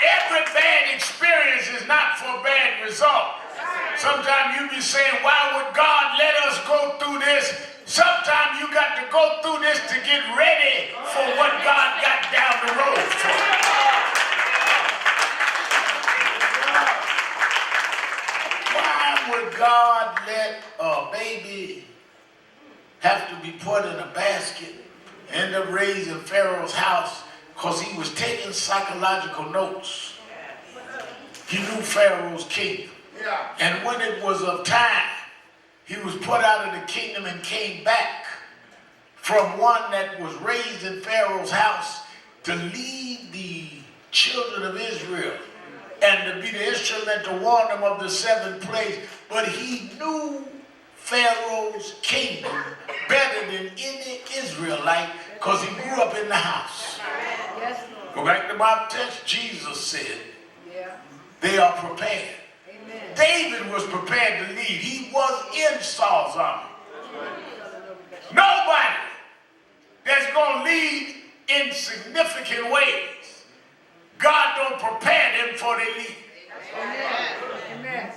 Every bad experience is not for bad result. Sometimes you be saying, why would God let us go through this? Sometimes you got to go through this to get ready for what God got down the road for. Why would God let a baby have to be put in a basket ended up raised in Pharaoh's house because he was taking psychological notes. He knew Pharaoh's kingdom. And when it was of time, he was put out of the kingdom and came back from one that was raised in Pharaoh's house to lead the children of Israel and to be the instrument to warn them of the 7 plagues. But he knew Pharaoh's kingdom better than any Israelite because he grew up in the house. Yes, Go back to my text. Jesus said, yeah. they are prepared. Amen. David was prepared to lead. He was in Saul's army. Nobody that's going to lead in significant ways, God don't prepare them for they lead. Amen.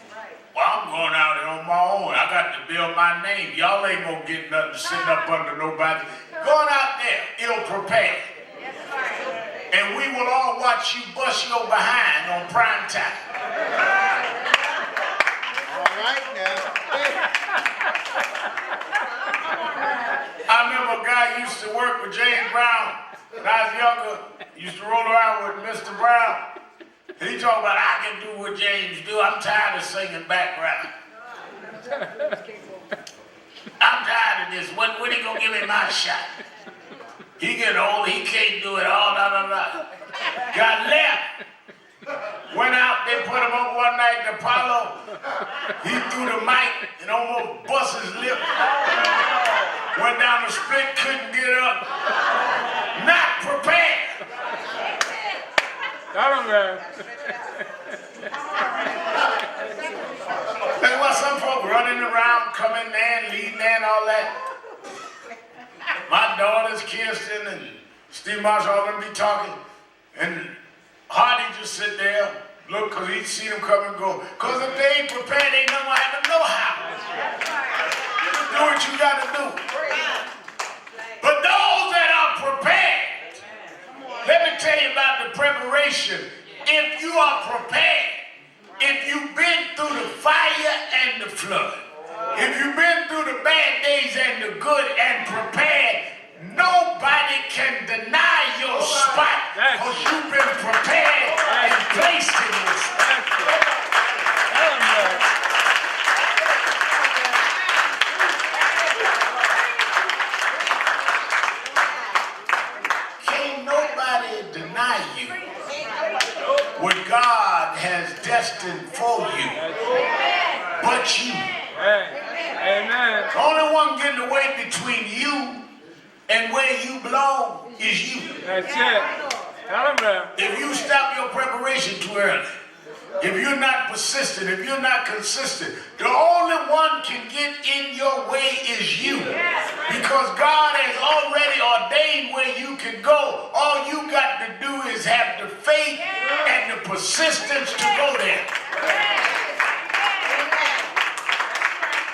Well, I'm going out there on my own. I got to build my name. Y'all ain't going to get nothing sitting up under nobody. Going out there, ill prepared. And we will all watch you bust your behind on prime time. All right now. I remember a guy used to work with James Brown when I was younger. Used to roll around with Mr. Brown. And he talked about, I can do what James do. I'm tired of singing background. I'm tired of this. When he gonna give me my shot? He getting old, he can't do it all, Got left. Went out, they put him up one night in Apollo. He threw the mic and almost bust his lip. Went down the spit, couldn't get up. Not prepared. Got him there. That's why some folk running around, coming there and leading there and all that. My daughters, Kirsten and Steve Marshall, all them be talking. And Hardy just sit there, look, because he'd see them come and go. Because if they ain't prepared, they don't have to know how. Do what you got to do. But those that are prepared, let me tell you about the preparation. If you are prepared, if you've been through the fire and the flood, if you've been through the bad days and the good and prepared, nobody can deny your spot because you've been prepared and placed in your spot. Can't nobody deny you what God has destined for you, but you. Amen. The only one getting away between you and where you belong is you. That's it. Got him there. If you stop your preparation too early, if you're not persistent, if you're not consistent, the only one can get in your way is you. Because God has already ordained where you can go. All you got to do is have the faith and the persistence to go there.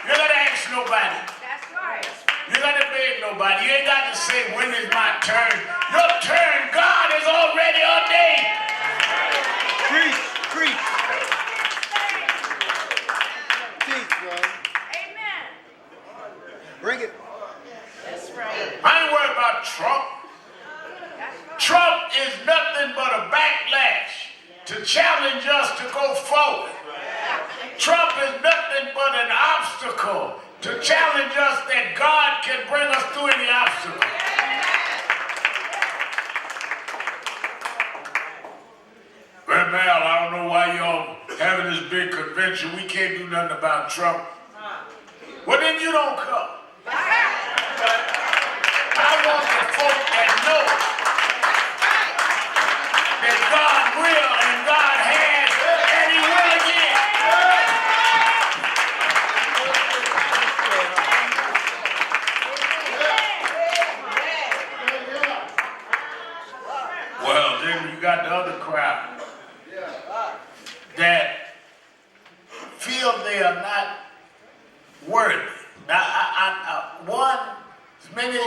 You ain't got to ask nobody. That's right. You ain't got to beg nobody. You ain't got to say, when is my turn? Your turn, God has already ordained. Preach, preach. Teach, brother. Amen. Bring it. That's right. I ain't worried about Trump. That's right. Trump is nothing but a backlash to challenge us to go forward. Trump is nothing but an obstacle to challenge us that God can bring us through any obstacle. Well, Mal, I don't know why y'all having this big convention. We can't do nothing about Trump. Well, then you don't come. I want the folk that know that God will and God has and He will again. Well, then you got the other crowd that feel they are not worthy. Now, many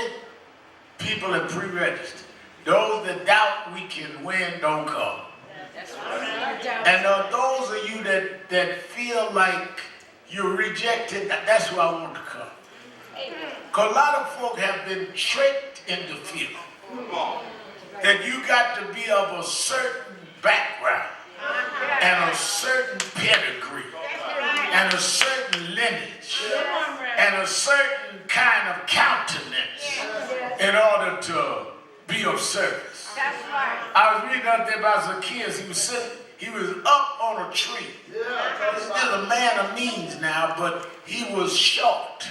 people are pre-registered. Those that doubt we can win don't come. That's right. And those of you that feel like you're rejected, that's who I want to come. Because a lot of folk have been tricked into feeling that you got to be of a certain background and a certain pedigree and a certain lineage and a certain kind of countenance in order to be of service. That's right. I was reading out there about Zacchaeus. He was up on a tree. He's still a man of means now, but he was short.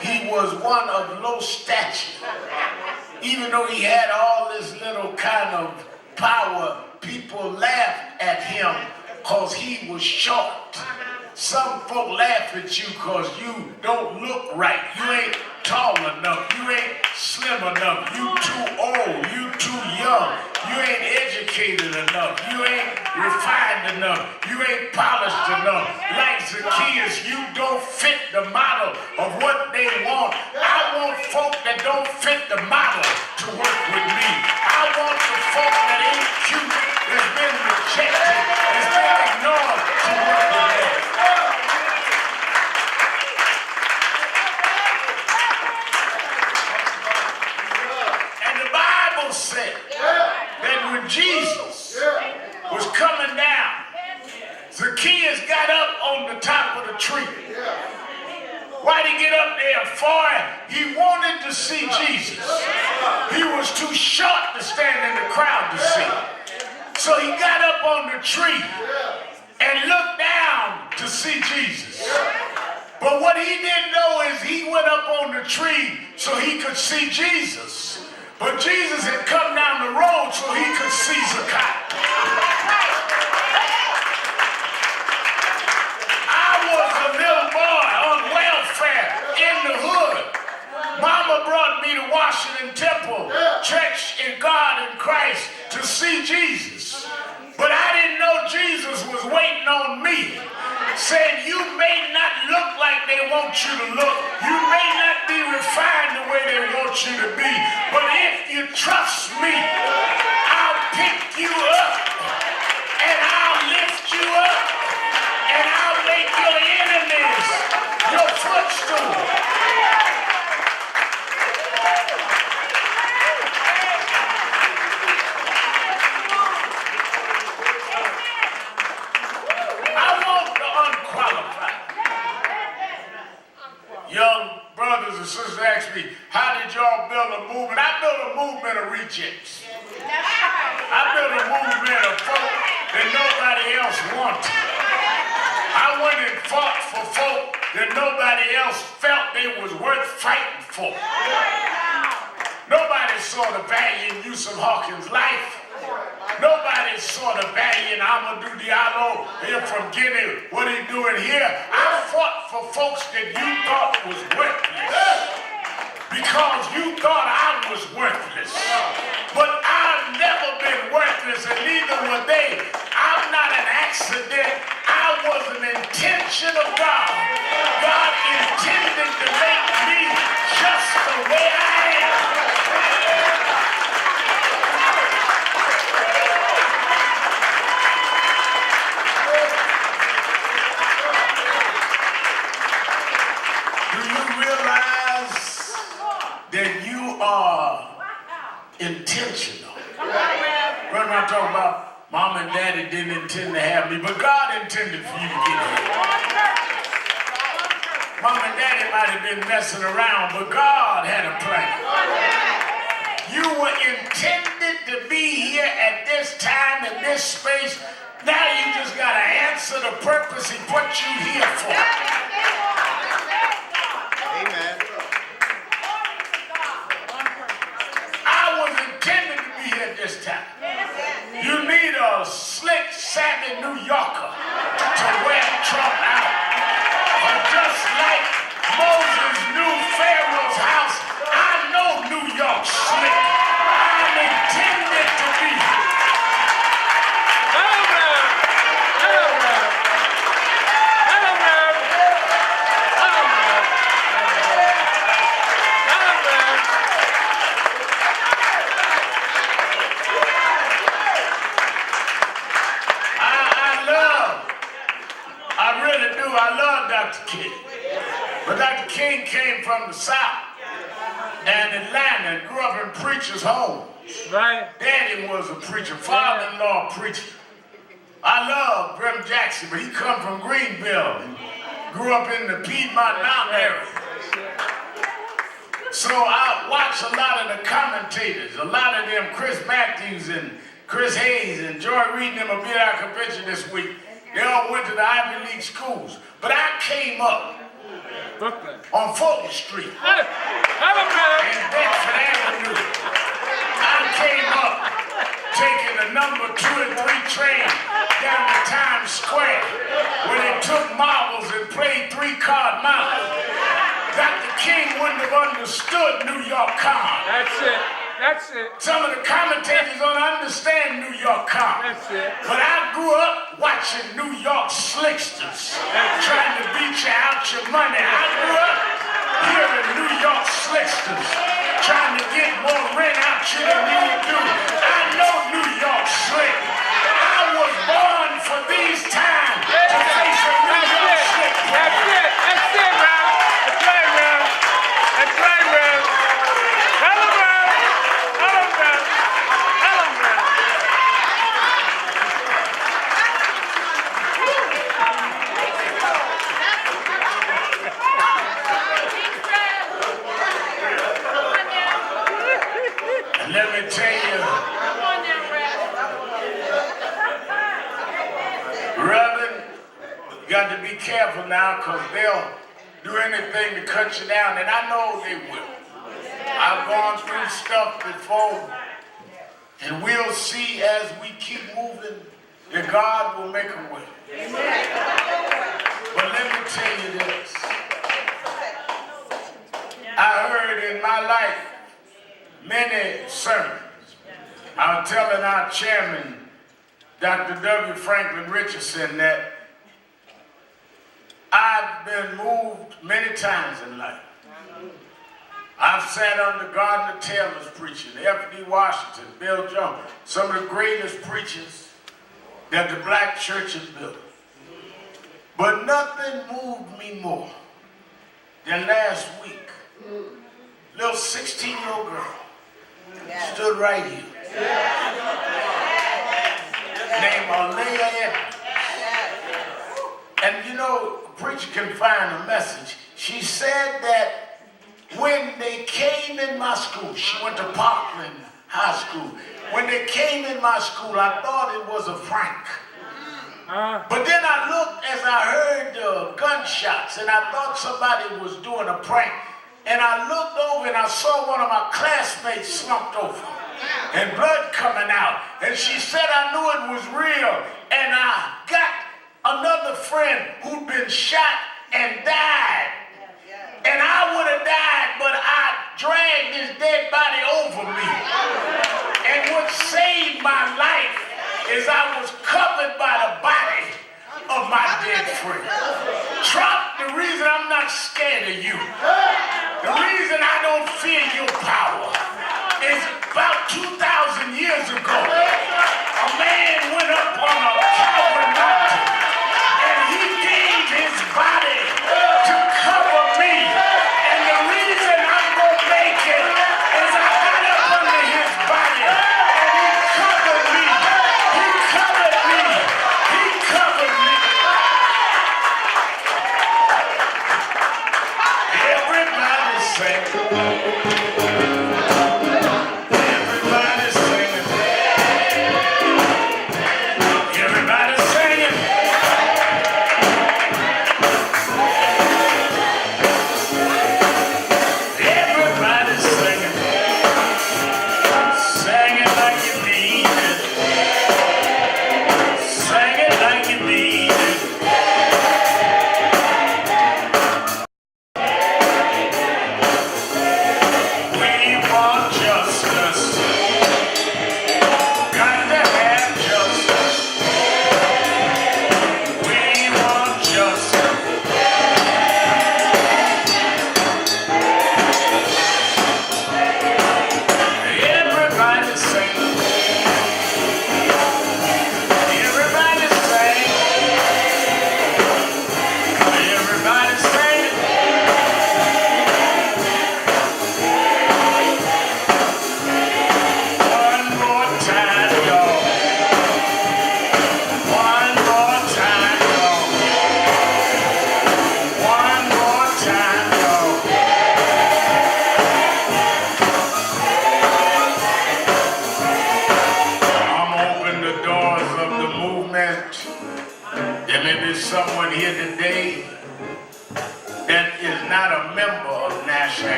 He was one of low stature. Even though he had all this little kind of power, people laughed at him because he was short. Some folk laugh at you because you don't look right. You ain't tall enough. You ain't slim enough. You too old. You too young. You ain't educated enough. You ain't refined enough. You ain't polished enough. Like Zacchaeus, you don't fit the model of what they want. I want folk that don't fit the model to work with me. I want the folk that ain't cute, that's been rejected, that's been ignored to work with me. And the Bible said that when Jesus was coming down, Zacchaeus got up on the top of the tree. Why'd he get up there for? He wanted to see Jesus. He was too short to stand in the crowd to see. So he got up on the tree and looked down to see Jesus. But what he didn't know is he went up on the tree so he could see Jesus. But Jesus had come down the road so he could see Zacchaeus. I was a little boy on welfare in the hood. Mama brought me to Washington Temple, Church in God in Christ, to see Jesus. But I didn't know Jesus was waiting on me, saying, you may not look like they want you to look. You may not be refined the way they want you to be. But if you trust me, I'll pick you up and I'll lift you up and I'll make your enemies your footstool. Young brothers and sisters ask me, how did y'all build a movement? I built a movement of rejects. I built a movement of folk that nobody else wanted. I went and fought for folk that nobody else felt they was worth fighting for. Nobody saw the value in Yusuf Hawkins' life. Nobody saw the value in Amadou Diallo here from Guinea, what he doing here. I fought for folks that you thought was worthless because you thought I was worthless. But I've never been worthless and neither were they. I'm not an accident. I was an intention of God. God intended to make me just the way I am. That you are intentional. Right now I'm talking about mom and daddy didn't intend to have me, but God intended for you to get here. Mom and daddy might have been messing around, but God had a plan. You were intended to be here at this time, in this space. Now you just got to answer the purpose He put you here for. Amen. This time. You need a slick, savvy New Yorker to wear Trump out. But just like Moses knew Pharaoh's house, I know New York slick. I'm intended to be. king came from the South and Atlanta and grew up in preacher's home. Right. Daddy was a preacher, father-in-law preacher. I love Rem Jackson, but he come from Greenville and grew up in the Piedmont Mountain area. So I watch a lot of the commentators, a lot of them, Chris Matthews and Chris Hayes and Joy Reed and them will be at our convention this week. They all went to the Ivy League schools. But I came up Brooklyn. on Fulton Street Hey, Alabama. in Bedford Avenue. I came up taking the number 2 and 3 train down to Times Square where they took marbles and played 3-card money. Dr. King wouldn't have understood New York Con. That's it. That's it. Some of the commentators don't understand New York Con. That's it. But I grew up watching New York slicksters trying to beat you out your money. I grew up hearing New York slicksters trying to get more rent out you than you do. I know New York slick. I was born for these times to face a New York slick. That's it. That's it, man. That's right, man. That's right, man. Alabama. Alabama. Alabama. And let me tell you, Reverend, you got to be careful now because they'll do anything to cut you down, and I know they will. I've gone through stuff before, and we'll see as we keep moving that God will make a way. But let me tell you this. I heard in my life many sermons. I was telling our chairman, Dr. W. Franklin Richardson, that I've been moved many times in life. I've sat under Gardner Taylor's preaching, F.D. Washington, Bill Jones, some of the greatest preachers that the black church has built. But nothing moved me more than last week. Little 16-year-old girl stood right here. Named Alea Edmonds. And you know, a preacher can find a message. She said that when they came in my school, she went to Parkland High School. When they came in my school, I thought it was a prank. But then I looked as I heard the gunshots, and I thought somebody was doing a prank. And I looked over and I saw one of my classmates slumped over and blood coming out. And she said I knew it was real. And I got another friend who'd been shot and died. And I would have died, but I dragged his dead body over me. And what saved my life is I was covered by the body of my dead friend. Trump, the reason I'm not scared of you, the reason I don't fear your power is about 2,000 years ago, a man went up on a Calvary mountain and he gave his body to cover me. And the reason I'm going to make it is I got up under his body and he covered me. He covered me. He covered me. Everybody sing. Everybody singing. Everybody singing. Everybody singing. Sing it like you mean it. Sing it like you mean it.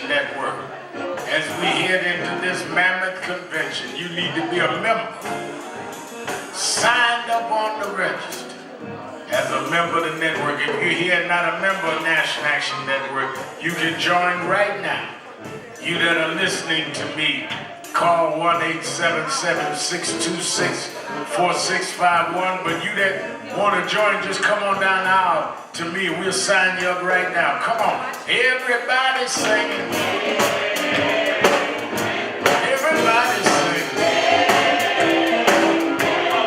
Action Network. As we head into this mammoth convention, you need to be a member. Signed up on the register as a member of the network. If you're here not a member of National Action Network, you can join right now. You that are listening to me, call 1-877-626-4651. But you that want to join, just come on down the aisle to me. We'll sign you up right now. Come on. Everybody singing. Everybody singing.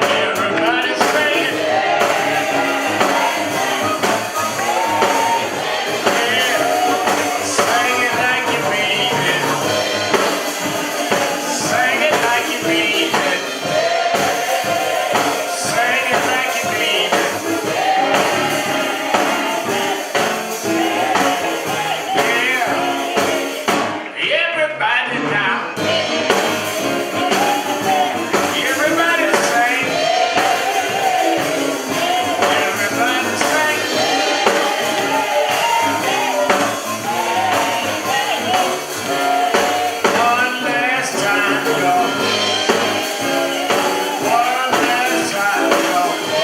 Everybody singing. Yeah. Sing it like you mean it. Sing it like you mean it. Sing it like you mean it. Yeah. Everybody now. Everybody sing. Everybody sing. One last time, y'all. One last time, y'all.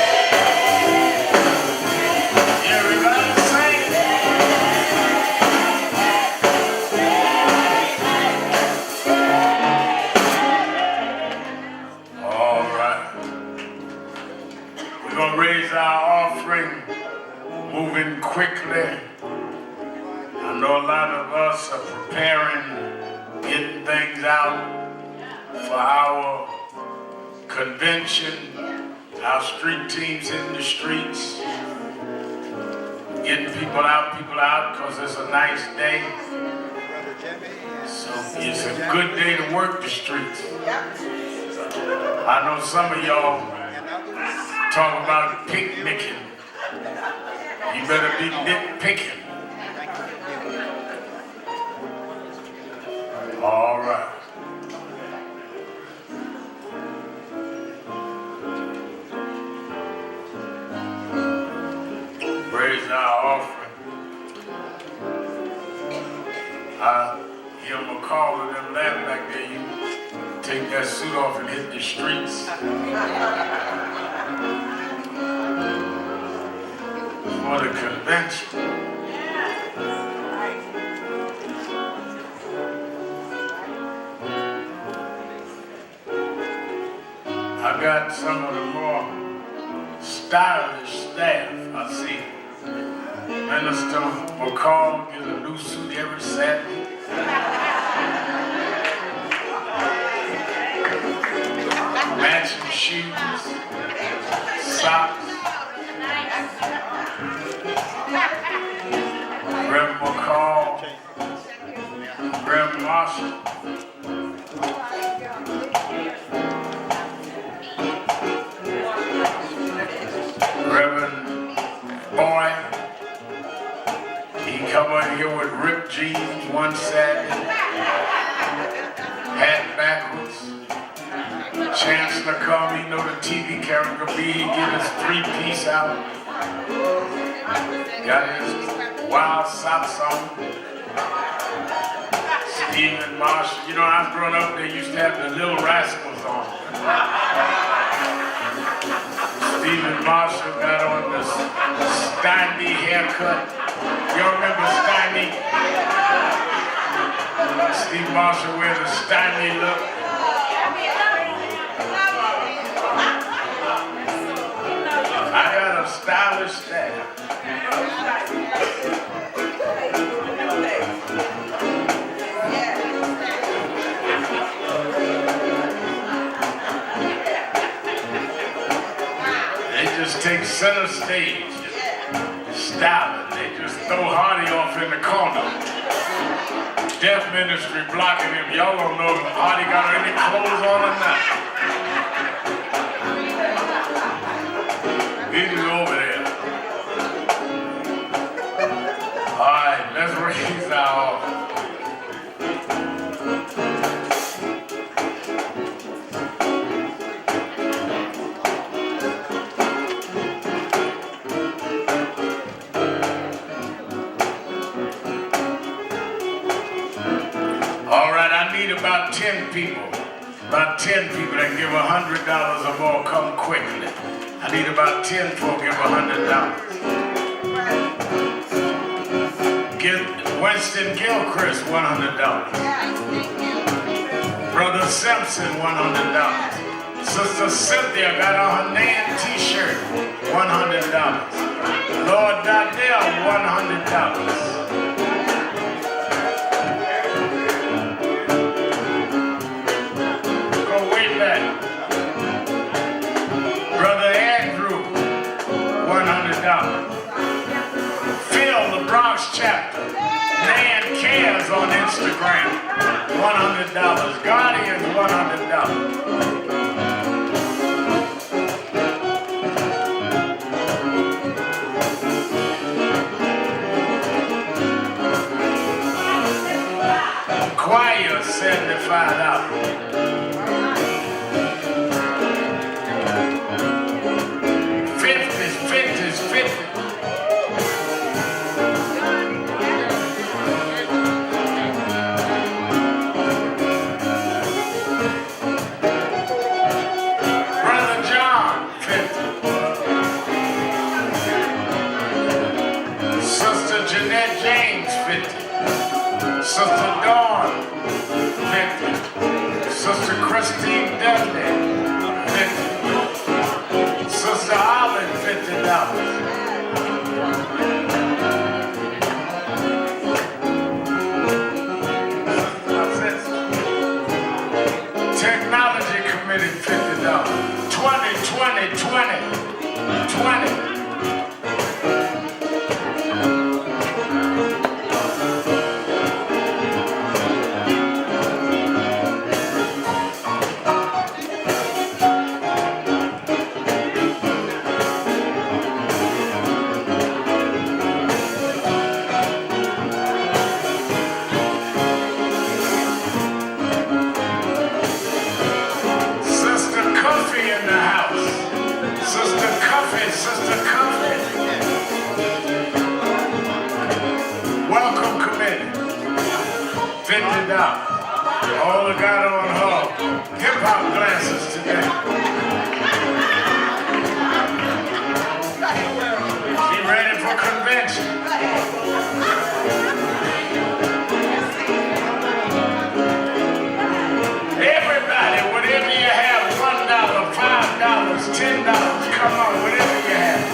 Everybody sing. All right. We're going to raise our offering, moving quickly. I know a lot of us are preparing, getting things out for our convention, our street teams in the streets, getting people out because it's a nice day. Brother Jimmy. So it's a good day to work the streets. I know some of y'all And others. talk about picnicking. You better be nitpicking. All right. Raise our offering. I hear them calling them laughing like they you take that suit off and hit the streets. For the convention. I got some of the more stylish staff. I see Minister McCall gets a new suit every Saturday. Matching shoes, socks. Reverend McCall, Reverend Marshall. Reverend Boy, he come in here with ripped jeans one Saturday, hat backwards. Chancellor come, he know the TV camera could be, he get his three-piece out. Got his wild socks on. Stephen Marshall, you know, I was growing up, they used to have the Little Rascals on. Stephen Marshall got on the Steinme haircut. Y'all remember Steinme? Steve Marshall wear the Steinme look. I got a stylish staff. They just take center stage, style it. They just throw Hardy off in the corner. Deaf ministry blocking him. Y'all don't know if Hardy got any clothes on or not. He's over there. All right, let's raise our offering. need about 10 people. About 10 people that give $100 or more. Come quickly. I need about 10 folk give $100. Give Winston Gilchrist $100. Brother Simpson $100. Sister Cynthia got on her name t-shirt $100. Lord Donnell $100. Brother Andrew, $100. Phil, the Bronx chapter. Nan Cares on Instagram, $100. Guardians, $100. Choir, $75. Sister Dawn, 50. Sister Christine Dudley, 50. Sister Olive, $50. Technology Committee, $50. 20, 20. All I got on her hip-hop glasses today. She ready for convention. Everybody, whatever you have, $1, $5, $10, come on, whatever you have.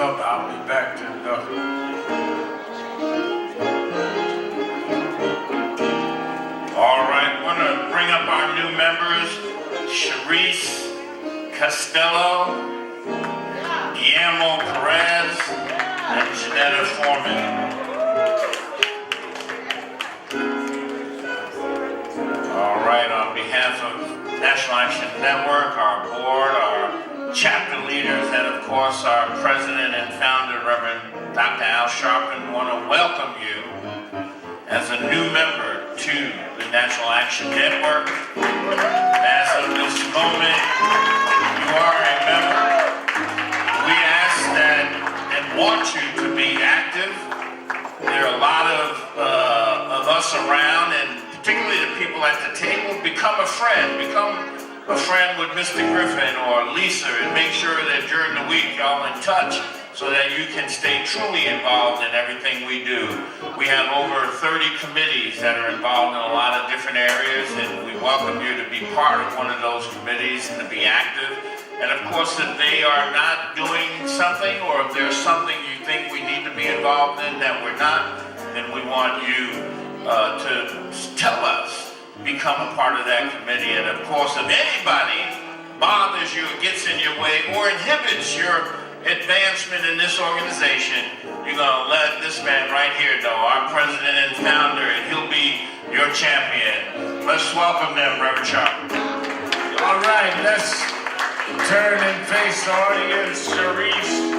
I'll be back to nothing. All right, I want to bring up our new members, Sharice Costello, Guillermo Perez, and Janetta Foreman. All right, on behalf of National Action Network, our board, our chapter leaders, and of course our president and founder, Reverend Dr. Al Sharpton, want to welcome you as a new member to the National Action Network. As of this moment, you are a member. We ask that and want you to be active. There are a lot of people at the table, become a friend. Become a friend with Mr. Griffin or Lisa, and make sure that during the week y'all in touch so that you can stay truly involved in everything we do. We have over 30 committees that are involved in a lot of different areas, and we welcome you to be part of one of those committees and to be active. And of course, if they are not doing something, or if there's something you think we need to be involved in that we're not, then we want you to tell us, become a part of that committee. And of course, if anybody bothers you, gets in your way, or inhibits your advancement in this organization, you're gonna let this man right here know, our president and founder, and he'll be your champion. Let's welcome them, Reverend Sharp. All right, let's turn and face the audience, Sharice,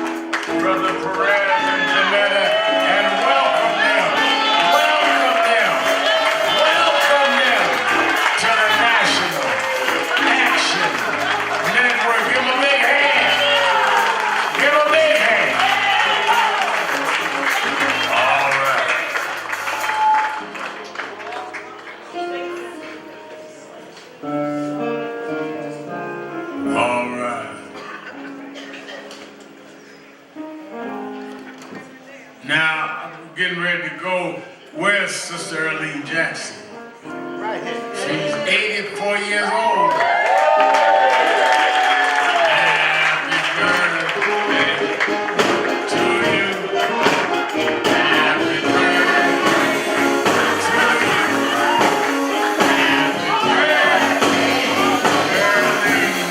Brother Perez, and Janetta, and welcome them. Welcome them. Welcome them to the National Action Network. Give them a big hand. Give them a big hand. All right. All right. Now, I'm getting ready to go. Where's Sister Earlene Jackson? Right here. She's 84 years old. Happy birthday to you. Happy birthday to you. Happy birthday, Earlene.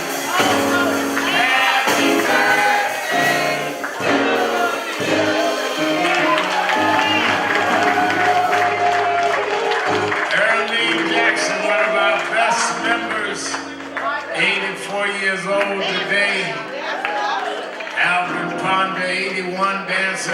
Happy Earlene Jackson, one of our best members, 84 years old today. Alvin Ponder, 81, dancing